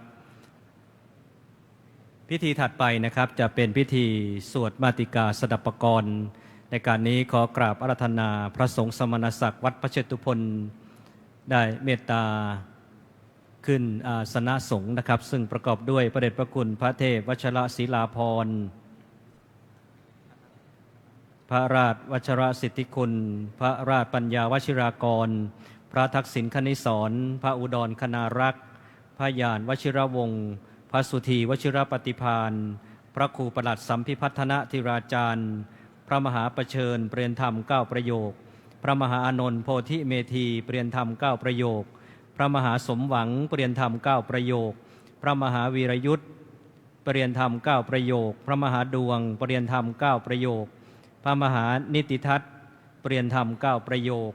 A: พิธีถัดไปนะครับจะเป็นพิธีสวดมาติกาสดับปกรณ์ในการนี้ขอกราบอาราธนาพระสงฆ์สมณศักดิ์วัดพระเชตุพนได้เมตตาขึ้นอาสนะสงฆ์นะครับซึ่งประกอบด้วยพระเดชพระคุณพระเทพวชรศิลาภรณ์พระราชวชรสิทธิคุณพระราชปัญญาวชิรากรพระทักษิณคณิสรพระอุดรคณารักษ์พระญาณวชิรวงศ์พระสุธีวชิรปฏิภาณพระครูประหลัดสัมพิพัฒนธิราจารย์พระมหาประเชิญเปลี่ยนธรรม9ประโยคพระมหาอานนท์โพธิเมธีเปลี่ยนธรรม9ประโยคพระมหาสมหวังเปลี่ยนธรรม9ประโยคพระมหาวีรยุทธเปลี่ยนธรรม9ประโยคพระมหาดวงเปลี่ยนธรรม9ประโยคพระมหานิติทัศน์เปลี่ยนธรรม9ประโยค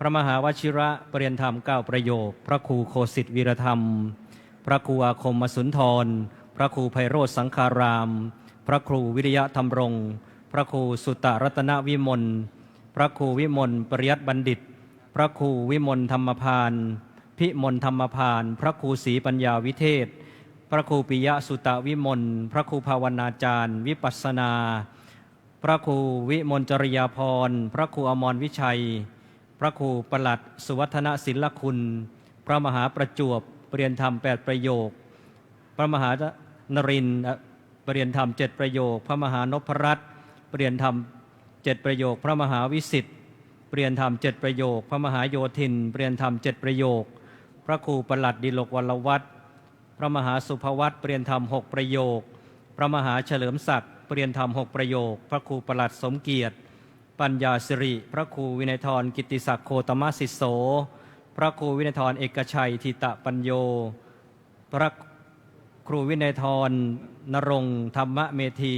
A: พระมหาวชิระเปลี่ยนธรรม9ประโยคพระครูโคสิทธิวีรธรรมพระครูอาคมสุนทรพระครูไพโรจน์สังฆารามพระครูวิริยะธรรมรงค์พระครูสุตตรัตนวิมลพระครูวิมลปริยัติบัณฑิตพระครูวิมลธรรมพานพิมลธรรมพานพระครูศรีปัญญาวิเทศพระครูปิยะสุตวิมลพระครูภาวนาจารย์วิปัสสนาพระครูวิมลจริยาภรณ์พระครูอมรวิชัยพระครูประหลัดสุวัฒนศิลคุณพระมหาประจวบเปลี่ยนธรรม8ประโยคพระมหานรินทร์เปลี่ยนธรรม7ประโยคพระมหานพรัตน์เปลี่ยนธรรม7ประโยคพระมหาวิสิทธิ์เปลี่ยนธรรม7ประโยคพระมหาโยธินเปลี่ยนธรรม7ประโยคพระครูประหลัดดิลกวรวัฒน์พระมหาสุภวัตเปลี่ยนธรรม6ประโยคพระมหาเฉลิมศักดิ์เปลี่ยนธรรม6ประโยคพระครูประหลัดสมเกียรติปัญญาสิริพระครูวินัยธรกิตติศักดิ์โคตมศิโสพระครูวินัยธรเอกชัยทิตะปัญโยพระครูวินัยธรนรงค์ธรรมเมธี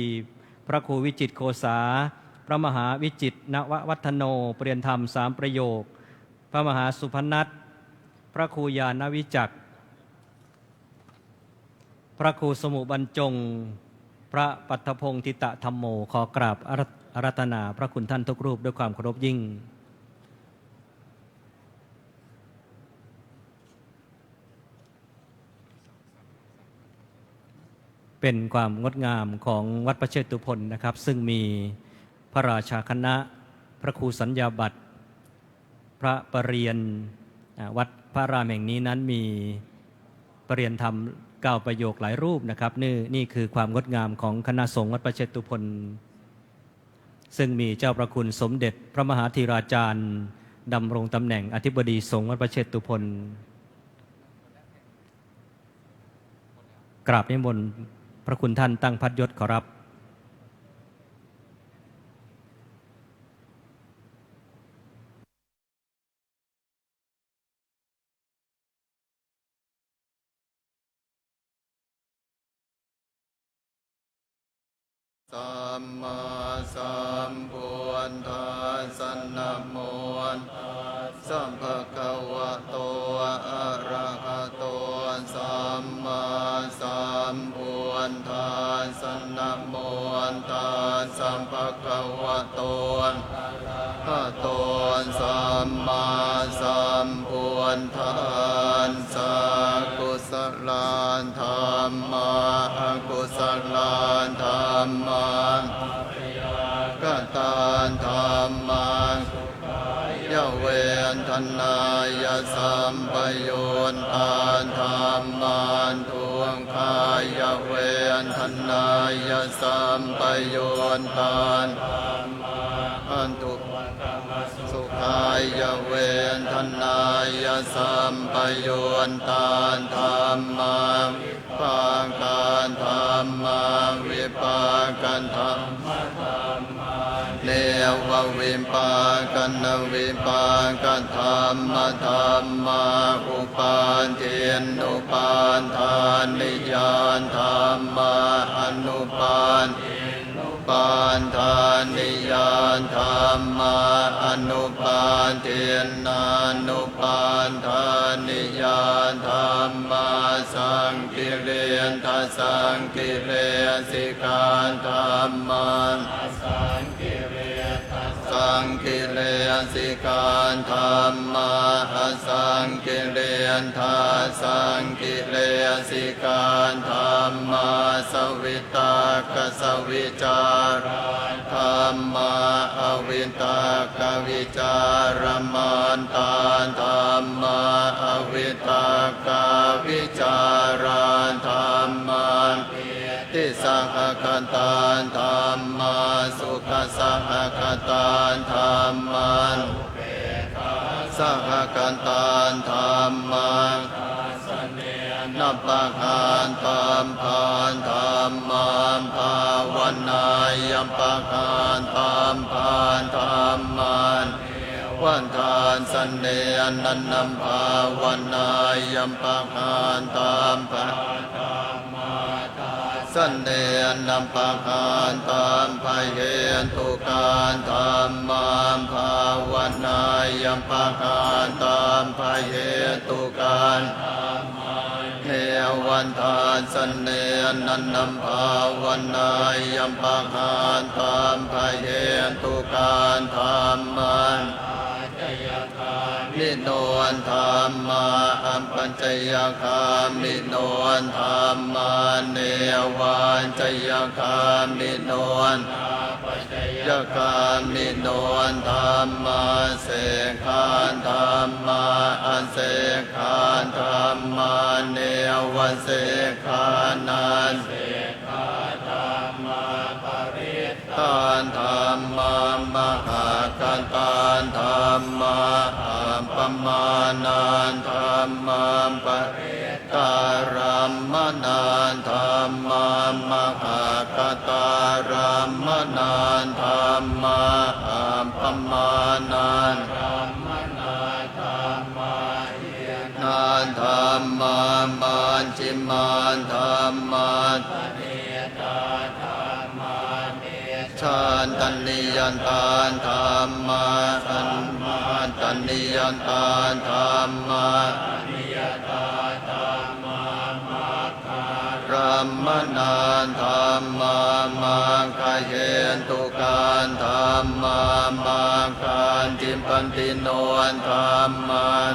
A: พระครูวิจิตรโคสาพระมหาวิจิตรนววัฒโนเปลี่ยนธรรม3ประโยคพระมหาสุพนัทพระครูญาณวิจักรพระครูสมุบรรจงพระปัทพงศ์ทิตะธรรมโมขอกราบอาราธนาพระคุณท่านทุกรูปด้วยความเคารพยิ่งเป็นความงดงามของวัดพระเชตุพนนะครับซึ่งมีพระราชาคณะพระครูสัญญาบัตรพระปรริญญาวัดพระรามแห่งนี้นั้นมีปรริญญาธรรม9ประโยคหลายรูปนะครับนี่คือความงดงามของคณะสงฆ์วัดพระเชตุพนซึ่งมีเจ้าประคุณสมเด็จพระมหาธีราจารย์ดำรงตำแหน่งอธิบดีสงฆ์วัดพระเชตุพนกราบนิมนต์พระคุณท่านตั้งพัดยศขอรับ
C: สัมมาสัมพุทธัสสะนะโมตัสสะภะคะวะโตอะระหะโตสัมมาสัมพุทธัสสะนะโมตัสสะภะคะวะโตอะระหะโตสัมมาสัมพุทธัสสะกุศลา
E: านธรรมาอกุศลานธรรมากตานธรรมังยะเวนทนายสัมปยุนทานธรรมันทวงคายะเวนทนายสัมปยุนทานอันตุสุขายะเวนทนายสัมปยุนทานธรรมังปาการธรรมังวิปากันธรรมเนววิปากันนวิปากันธรรมธรรมาอุปาทินอุปาทานนิยานธรรมาอนุปานปานทานนิยานธรรมาอนุปาทินนานุปานทานนิยานธรรมาสังกิเลนทัสสังกิเลสิกานธรรมันสังกิเลสิกานธรรมาสังกิเลนทัสสังกิเลสิกานธรรมาสวิตากสวิจารธรรมาอวิตากวิจารมันตานธรรมาอวิตากวิจารธรรมันติสังฆตานธรรมาสุขสังฆตานธรรมันสังฆตานธรรมังนับปะคานธรรมพานธรรมันภาวนายยัมปะคานธรรมพานธรรมันวันทานสันเนอนันนัมภาวนายยัมปะคานธรรมพานสันเนอนัมปะคานธรรมภายเหตุการธรรมัมภาวนายยัมปะคานธรรมภายเหตุการเทวันทานสันเนอนันนัมภาวนายยัมปะคานธรรมภายเหตุการธรรมันมิโนอันธรรมาอัมปัญจยคามิโนอันธรรมาเนวันจยคามิโนอันยคามิโนอันธรรมาเสกขานธรรมาอันเสกขานธรรมาเนวันเสกขานันทานธรรมามหากันตานธรรมาอัมปมานันธรรมาปริการัมมนานธรรมามหากตารัมมนานธรรมาอัมปมานันนานธรรมามันจิมานธรรมาชานตันนิยันตานธรรมาอันมาตันนิยันตานธรรมารัมมนานธรรมามังคาเยนตุการธรรมามังคานจิมปันติโนนธรรมัน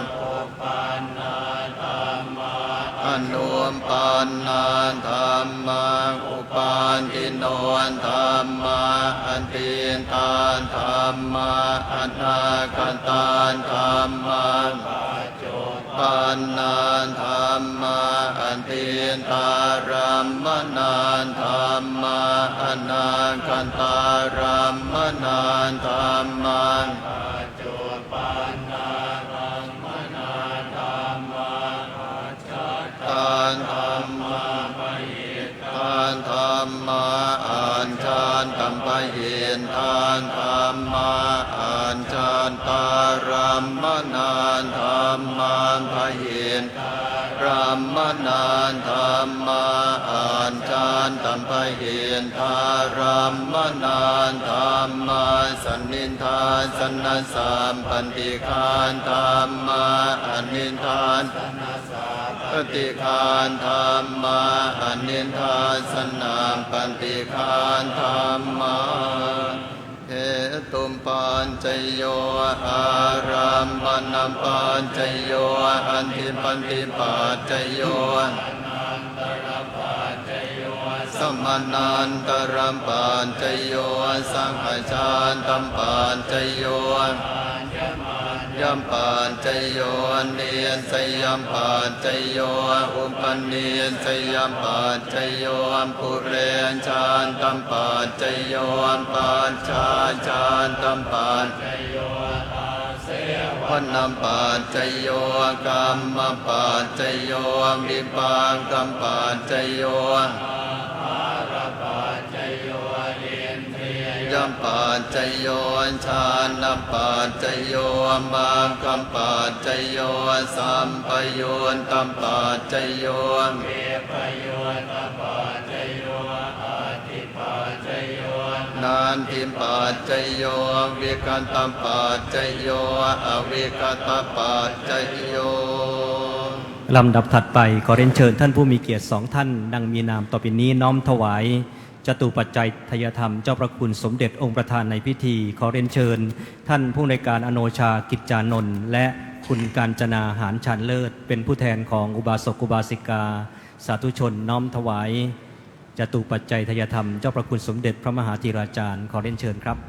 E: อนุมปานนานธรรมาอุปานติโนนธรรมาอันตินทานธรรมาอนาคันตานธรรมาปานนานธรรมาอันตินทารัมมนานธรรมาอนาคันตารัมมนานธรรมาทานธรรมาทานธรรมาอ่านชานตัมปะเหนทานธรรมาอ่านชานตารัมมนานธรรมาพะเหนรัมมนานธรรมาอ่านชานตัมปะเหนทารัมมนานธรรมาสันนิทานสันนสามปันติคานธรรมาอนินทานปฏิคานธรรมาอนินทานสนามปันติคานธรรมาเหตุมปัญจโยอารัมมณปัญจโยอันติปันติปัจจโย สมานันตรัมปัญจโยสังฆชานตัมปัญจโยยัมปัญจโยเนียนสยัมปัญจโยอุปเนียนสยัมปัญจโยปุเรนชานตัมปัญจโยปัญชานตัมปัญจโยวันนัมปัญจโยกรรมปัญจโยวิปังกัมปัญจโยยัมปัญจโยชานัมปัญจโยมังคัมปัญจโยสัมปโยตัมปัญจโยเมปโยตัมปัญจโยอาทิปัญจโยนันทิปัญจโยวิกันตัมปัญจโยอวิกันตปัญจโย
A: ลำดับถัดไปขอเรียนเชิญท่านผู้มีเกียรติ2 ท่านดังมีนามต่อไปนี้น้อมถวายจตุปัจจัยทายธรรมเจ้าพระคุณสมเด็จองค์ประธานในพิธีขอเรียนเชิญท่านผู้ในวยการอโนชากิจจานนท์และคุณกาญจนาหารชาญเลิศเป็นผู้แทนของอุบาสกอุบาสิกาสาธุชนน้อมถวายจตุปัจจัยทายธรรมเจ้าพระคุณสมเด็จพระมหาธีราจารย์ขอเรียนเชิญครับ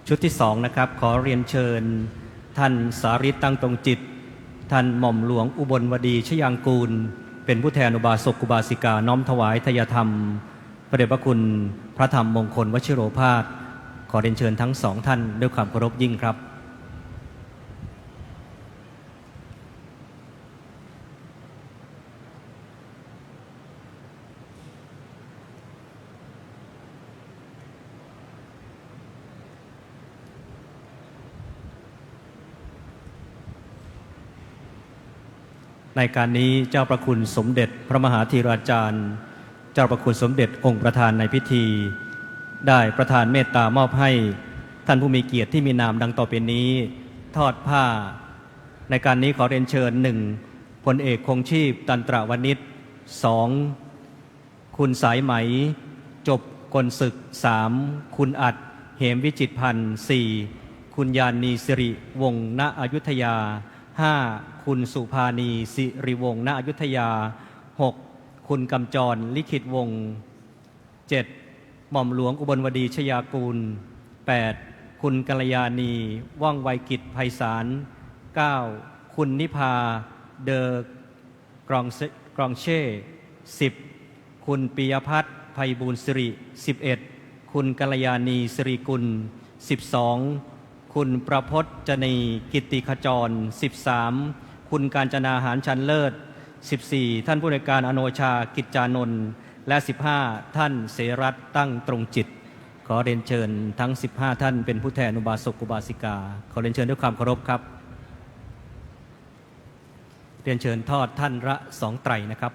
A: ชุดที่2นะครับขอเรียนเชิญท่านสาริตตั้งตรงจิตท่านหม่อมหลวงอุบลวดีชยางกูลเป็นผู้แทนอุบาสกอุบาสิกาน้อมถวายทายธรรมพระเดชพระคุณพระธรรมมงคลวชิโรภาสขอเรียนเชิญทั้ง2 ท่านด้วยความเคารพยิ่งครับในการนี้เจ้าประคุณสมเด็จพระมหาธีราจารย์เจ้าประคุณสมเด็จองค์ประธานในพิธีได้ประทานเมตตามอบให้ท่านผู้มีเกียรติที่มีนามดังต่อไปนี้ทอดผ้าในการนี้ขอเรียนเชิญ1พลเอกคงชีพตันตระวณิช 2คุณสายไหมจบกลศึก 3คุณอัดเหมวิจิตรพันธ์ 4คุณยานีสิริวงศ์ณอยุธยา 5คุณสุภานีสิริวงศ์ณอยุธยา 6คุณกำจรลิขิตวงศ์ 7หม่อมหลวงอุบลวดีชยากูล 8คุณกัลยาณีว่องไวกิจไพศาล 9คุณนิพาเดอกรองเช่ 10คุณปิยพัฒน์ไพบูลย์สิริ 11คุณกัลยาณีสิริกุล 12คุณประพจน์จนีกิตติขจร 13คุณกาญจนาหารชันเลิศ 14ท่านผู้ในวยการอโนชากิจจานนท์และ15ท่านเสรัตน์ตั้งตรงจิตขอเรียนเชิญทั้ง15ท่านเป็นผู้แทนอุบาสกอุบาสิกาขอเรียนเชิญด้วยความเคารพครับเรียนเชิญทอดท่านละ2ไตรนะครับ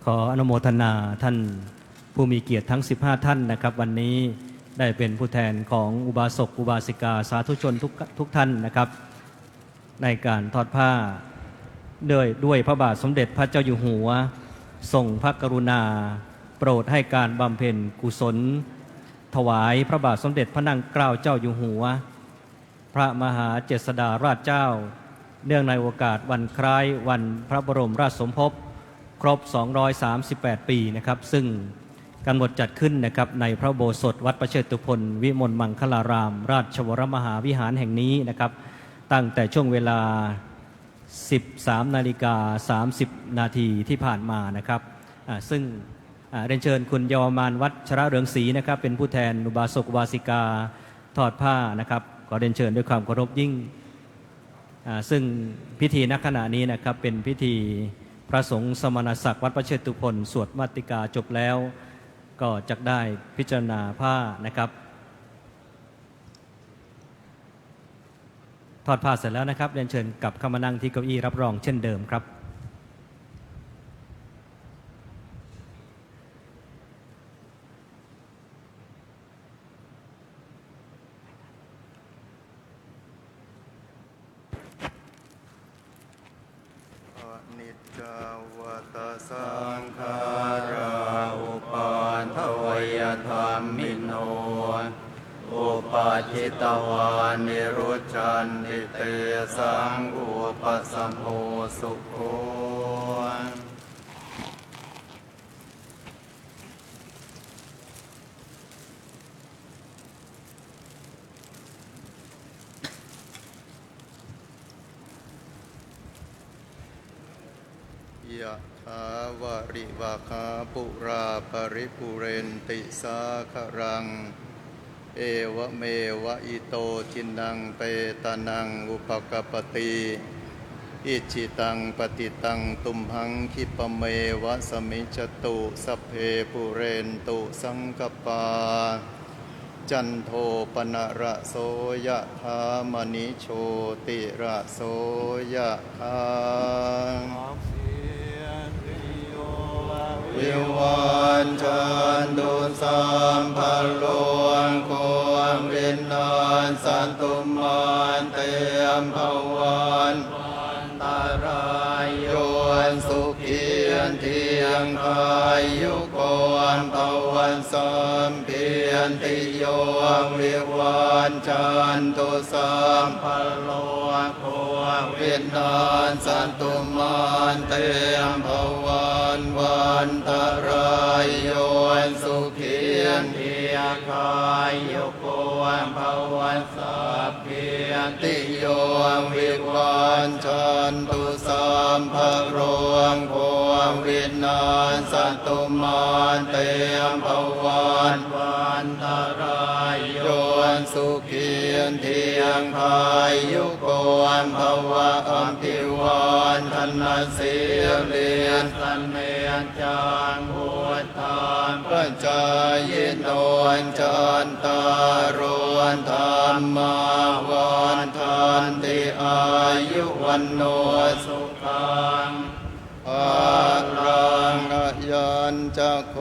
A: ขออนุโมทนาท่านผู้มีเกียรติทั้ง15ท่านนะครับวันนี้ได้เป็นผู้แทนของอุบาสกอุบาสิกาสาธุชนทุกท่านนะครับในการทอดผ้าด้วยพระบาทสมเด็จพระเจ้าอยู่หัวทรงพระกรุณาโปรดให้การบำเพ็ญกุศลถวายพระบาทสมเด็จพระนั่งเกล้าเจ้าอยู่หัวพระมหาเจษฎาราชเจ้าเนื่องในโอกาสวันคล้ายวันพระบรมราชสมภพครบ238ปีนะครับซึ่งกำหนดจัดขึ้นนะครับในพระอุโบสถวัดประเชตุพนวิมลมังคลารามราชวรมหาวิหารแห่งนี้นะครับตั้งแต่ช่วงเวลา 13:30 นาทีที่ผ่านมานะครับซึ่งเรียนเชิญคุณเยาวมานวัชระเรืองศรีนะครับเป็นผู้แทนอุบาสกอุบาสิกาทอดผ้านะครับขอเรียนเชิญด้วยความเคารพยิ่งซึ่งพิธีณขณะนี้นะครับเป็นพิธีพระสงฆ์สมณศักดิ์วัดประเชตุพนสวดมัตติกาจบแล้วก็จะได้พิจารณาผ้านะครับ ทอดผ้าเสร็จแล้วนะครับเรียนเชิญกลับเข้ามานั่งที่เก้าอี้รับรองเช่นเดิมครับ
E: นิจจวัตสังขาราอุปาทวยธรรมิโนอุปาทิตวานิรุชันติเตสังอุปสัมโภสุโขยะถาวาริวาคาปุราปริปุเรนติสาครังเอวเมวะอิโตทินังเปตานังอุปกปติอิจิตังปฏิตังตุมหังคิปะเมวะสมิจจตุสัพเพปุเรนตุสังกปาจันโทปนะระโสยะธามณิโชติระโสยะธาวิวันจันตุสัมพันโลงโควินนานสันตุมันเตมภวันตารายโยสุขีเทียงกายยุโกนภวันสัมเพียนติโยวิวันจันตุสัมพันโลงโควินนานสันตุมันเตมภวันวันตารายโยสุขีเทียงกายยุโกนภวันสัมเพียนติโยวิวันจันตุสัมภโรงโควินนานสันตุมันเตมภวันวันตารายโยสุขีเทียงกายยุโกนภวะอัมพิวันธนสีเลียนสันเมนจังพุทธานปัญจายโนจันตารวันธรรมาวันทันติอายุวันโนสุขังอารังยันจะโค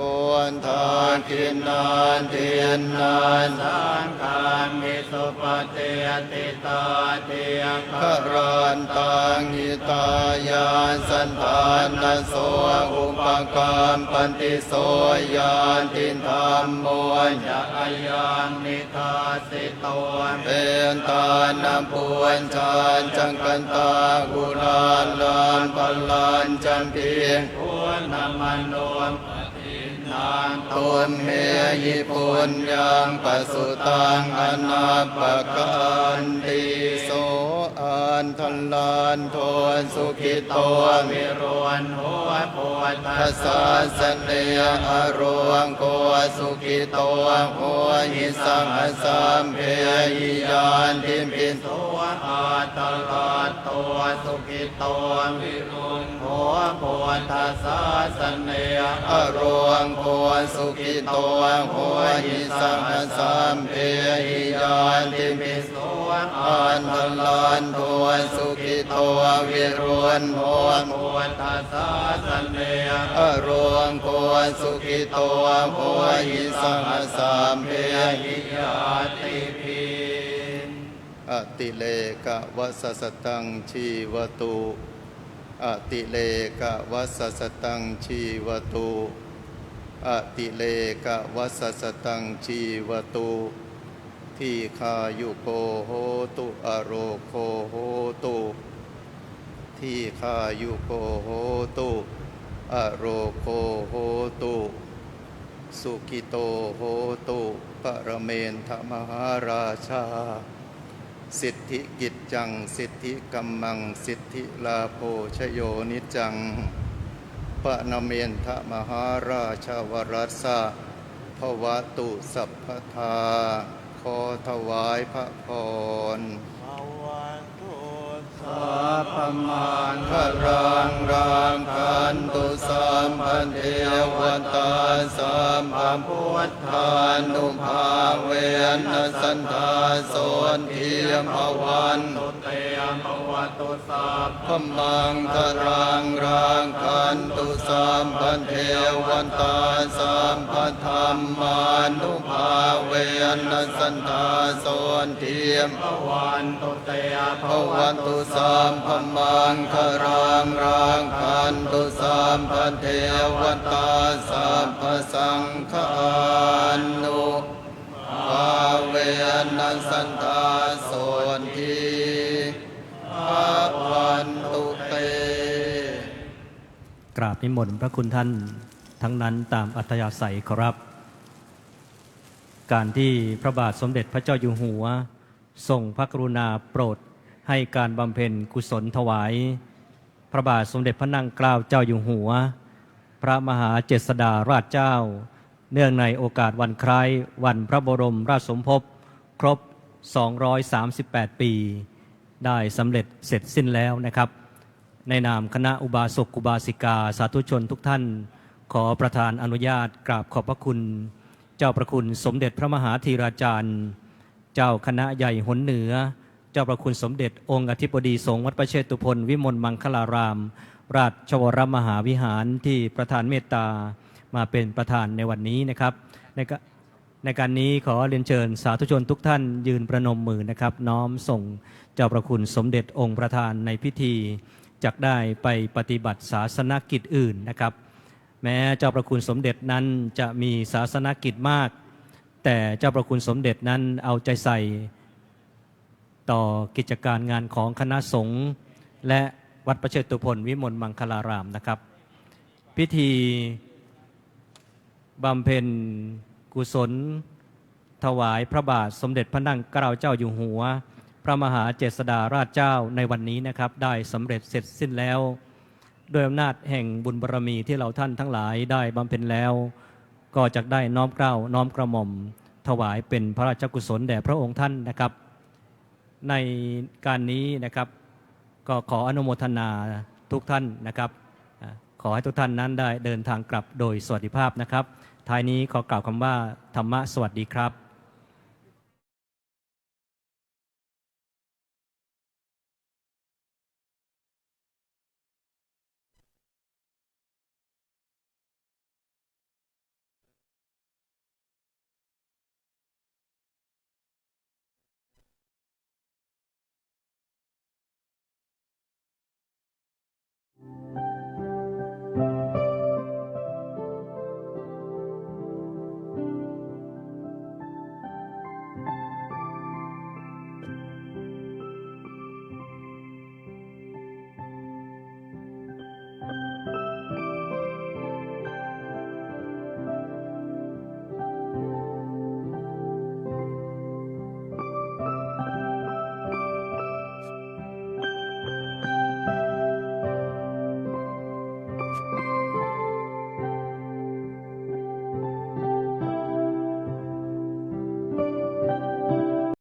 E: นทานกินนานเทียนนานทางการมิสุปฏิติตาเทียงขรันตังหิตายานสันทานนโสอุปกรรมปันติโสยานตินธรรมโมยะอายังนิทาสิโตเป็นตานำปวนชานจังกันตากุลานลานปัลลานจันเพียงพุนนมันโนมปฏินางตุนเมยิปุญญังปัสสุตังอนาปกันติโสอันทันลานโทนสุขิโตวิโรนหัวโพธัสสะสเนอารวงโกสุขิโตหัวหิสังอสัมเพยิยานทิมพินโสอาตลาตัวสุขิโตวิโรนหัวโพธัสสะสเนอารวงโกสุขิโตหัวหิสังอสัมเพยิยานทิมพินโสอันทันลานตัวสุขิโตวิโรนหัวโพธัสสะสเนอารวงโกสุขิโตหัวหิสังอสัมเพยิยาติภิอติเลกะวัสสตังชีวตุอติเลกะวัสสตังชีวตุอติเลกะวัสสตังชีวตุทีคายุโกโหตุอโรโคโหตุทีคายุโกโหตุอโรโคโหตุสุขิโตโหตุปรเมนทมหาราชาสิทธิกิจจังสิทธิกัมมังสิทธิลาโภชโยนิจังปะนเมนทมหาราชาวรัสสะภวตุสัพพทาขอถวายพระพรสัพพมันครังรังคันตุสัมพันเทวตาสัมภพุทธานุภาเวนสันทาโสนเทียมภวันตุเต ตุสัพพมังคลังรังคันตุสัมพันเทวันตาสัมปธัมมานุภาเวนัสสันตาโสนเทียมภวันตุเตภวันตุสัมพมังคลังรังคันตุสัมพันเทวันตาสัมปสังฆานุภาเวนัสสันตาโสนทีภวันตุเต
A: กราบนิมนต์พระคุณท่านทั้งนั้นตามอัธยาศัยครับการที่พระบาทสมเด็จพระเจ้าอยู่หัวทรงพระกรุณาโปรดให้การบำเพ็ญกุศลถวายพระบาทสมเด็จพระนั่งเกล้าเจ้าอยู่หัวพระมหาเจษฎาราชเจ้าเนื่องในโอกาสวันคล้ายวันพระบรมราชสมภพครบ238 ปีได้สำเร็จเสร็จสิ้นแล้วนะครับในนามคณะอุบาสกอุบาสิกาสาธุชนทุกท่านขอประทานอนุญาตกราบขอบพระคุณเจ้าประคุณสมเด็จพระมหาธีราจารย์เจ้าคณะใหญ่หนเหนือเจ้าประคุณสมเด็จองค์อธิบดีสงฆ์วัดประเชตุพนวิมลมังคลารามราชวรมหาวิหารที่ประธานเมตตามาเป็นประธานในวันนี้นะครับในการนี้ขอเรียนเชิญสาธุชนทุกท่านยืนประนมมือนะครับน้อมส่งเจ้าประคุณสมเด็จองค์ประธานในพิธีจักได้ไปปฏิบัติศาสนกิจอื่นนะครับแม้เจ้าประคุณสมเด็จนั้นจะมีศาสนกิจมากแต่เจ้าประคุณสมเด็จนั้นเอาใจใส่ต่อกิจการงานของคณะสงฆ์และวัดประเชตุพนวิมลมังคลารามนะครับพิธีบำเพ็ญกุศลถวายพระบาทสมเด็จพระนั่งเกล้าเจ้าอยู่หัวพระมหาเจษฎาราชเจ้าในวันนี้นะครับได้สำเร็จเสร็จสิ้นแล้วโดยอำนาจแห่งบุญบารมีที่เราท่านทั้งหลายได้บำเพ็ญแล้วก็จะได้น้อมเกล้าน้อมกระหม่อมถวายเป็นพระราชกุศลแด่พระองค์ท่านนะครับในการนี้นะครับก็ขออนุโมทนาทุกท่านนะครับขอให้ทุกท่านนั้นได้เดินทางกลับโดยสวัสดิภาพนะครับท้ายนี้ขอกล่าวคำว่าธรรมะสวัสดีครับ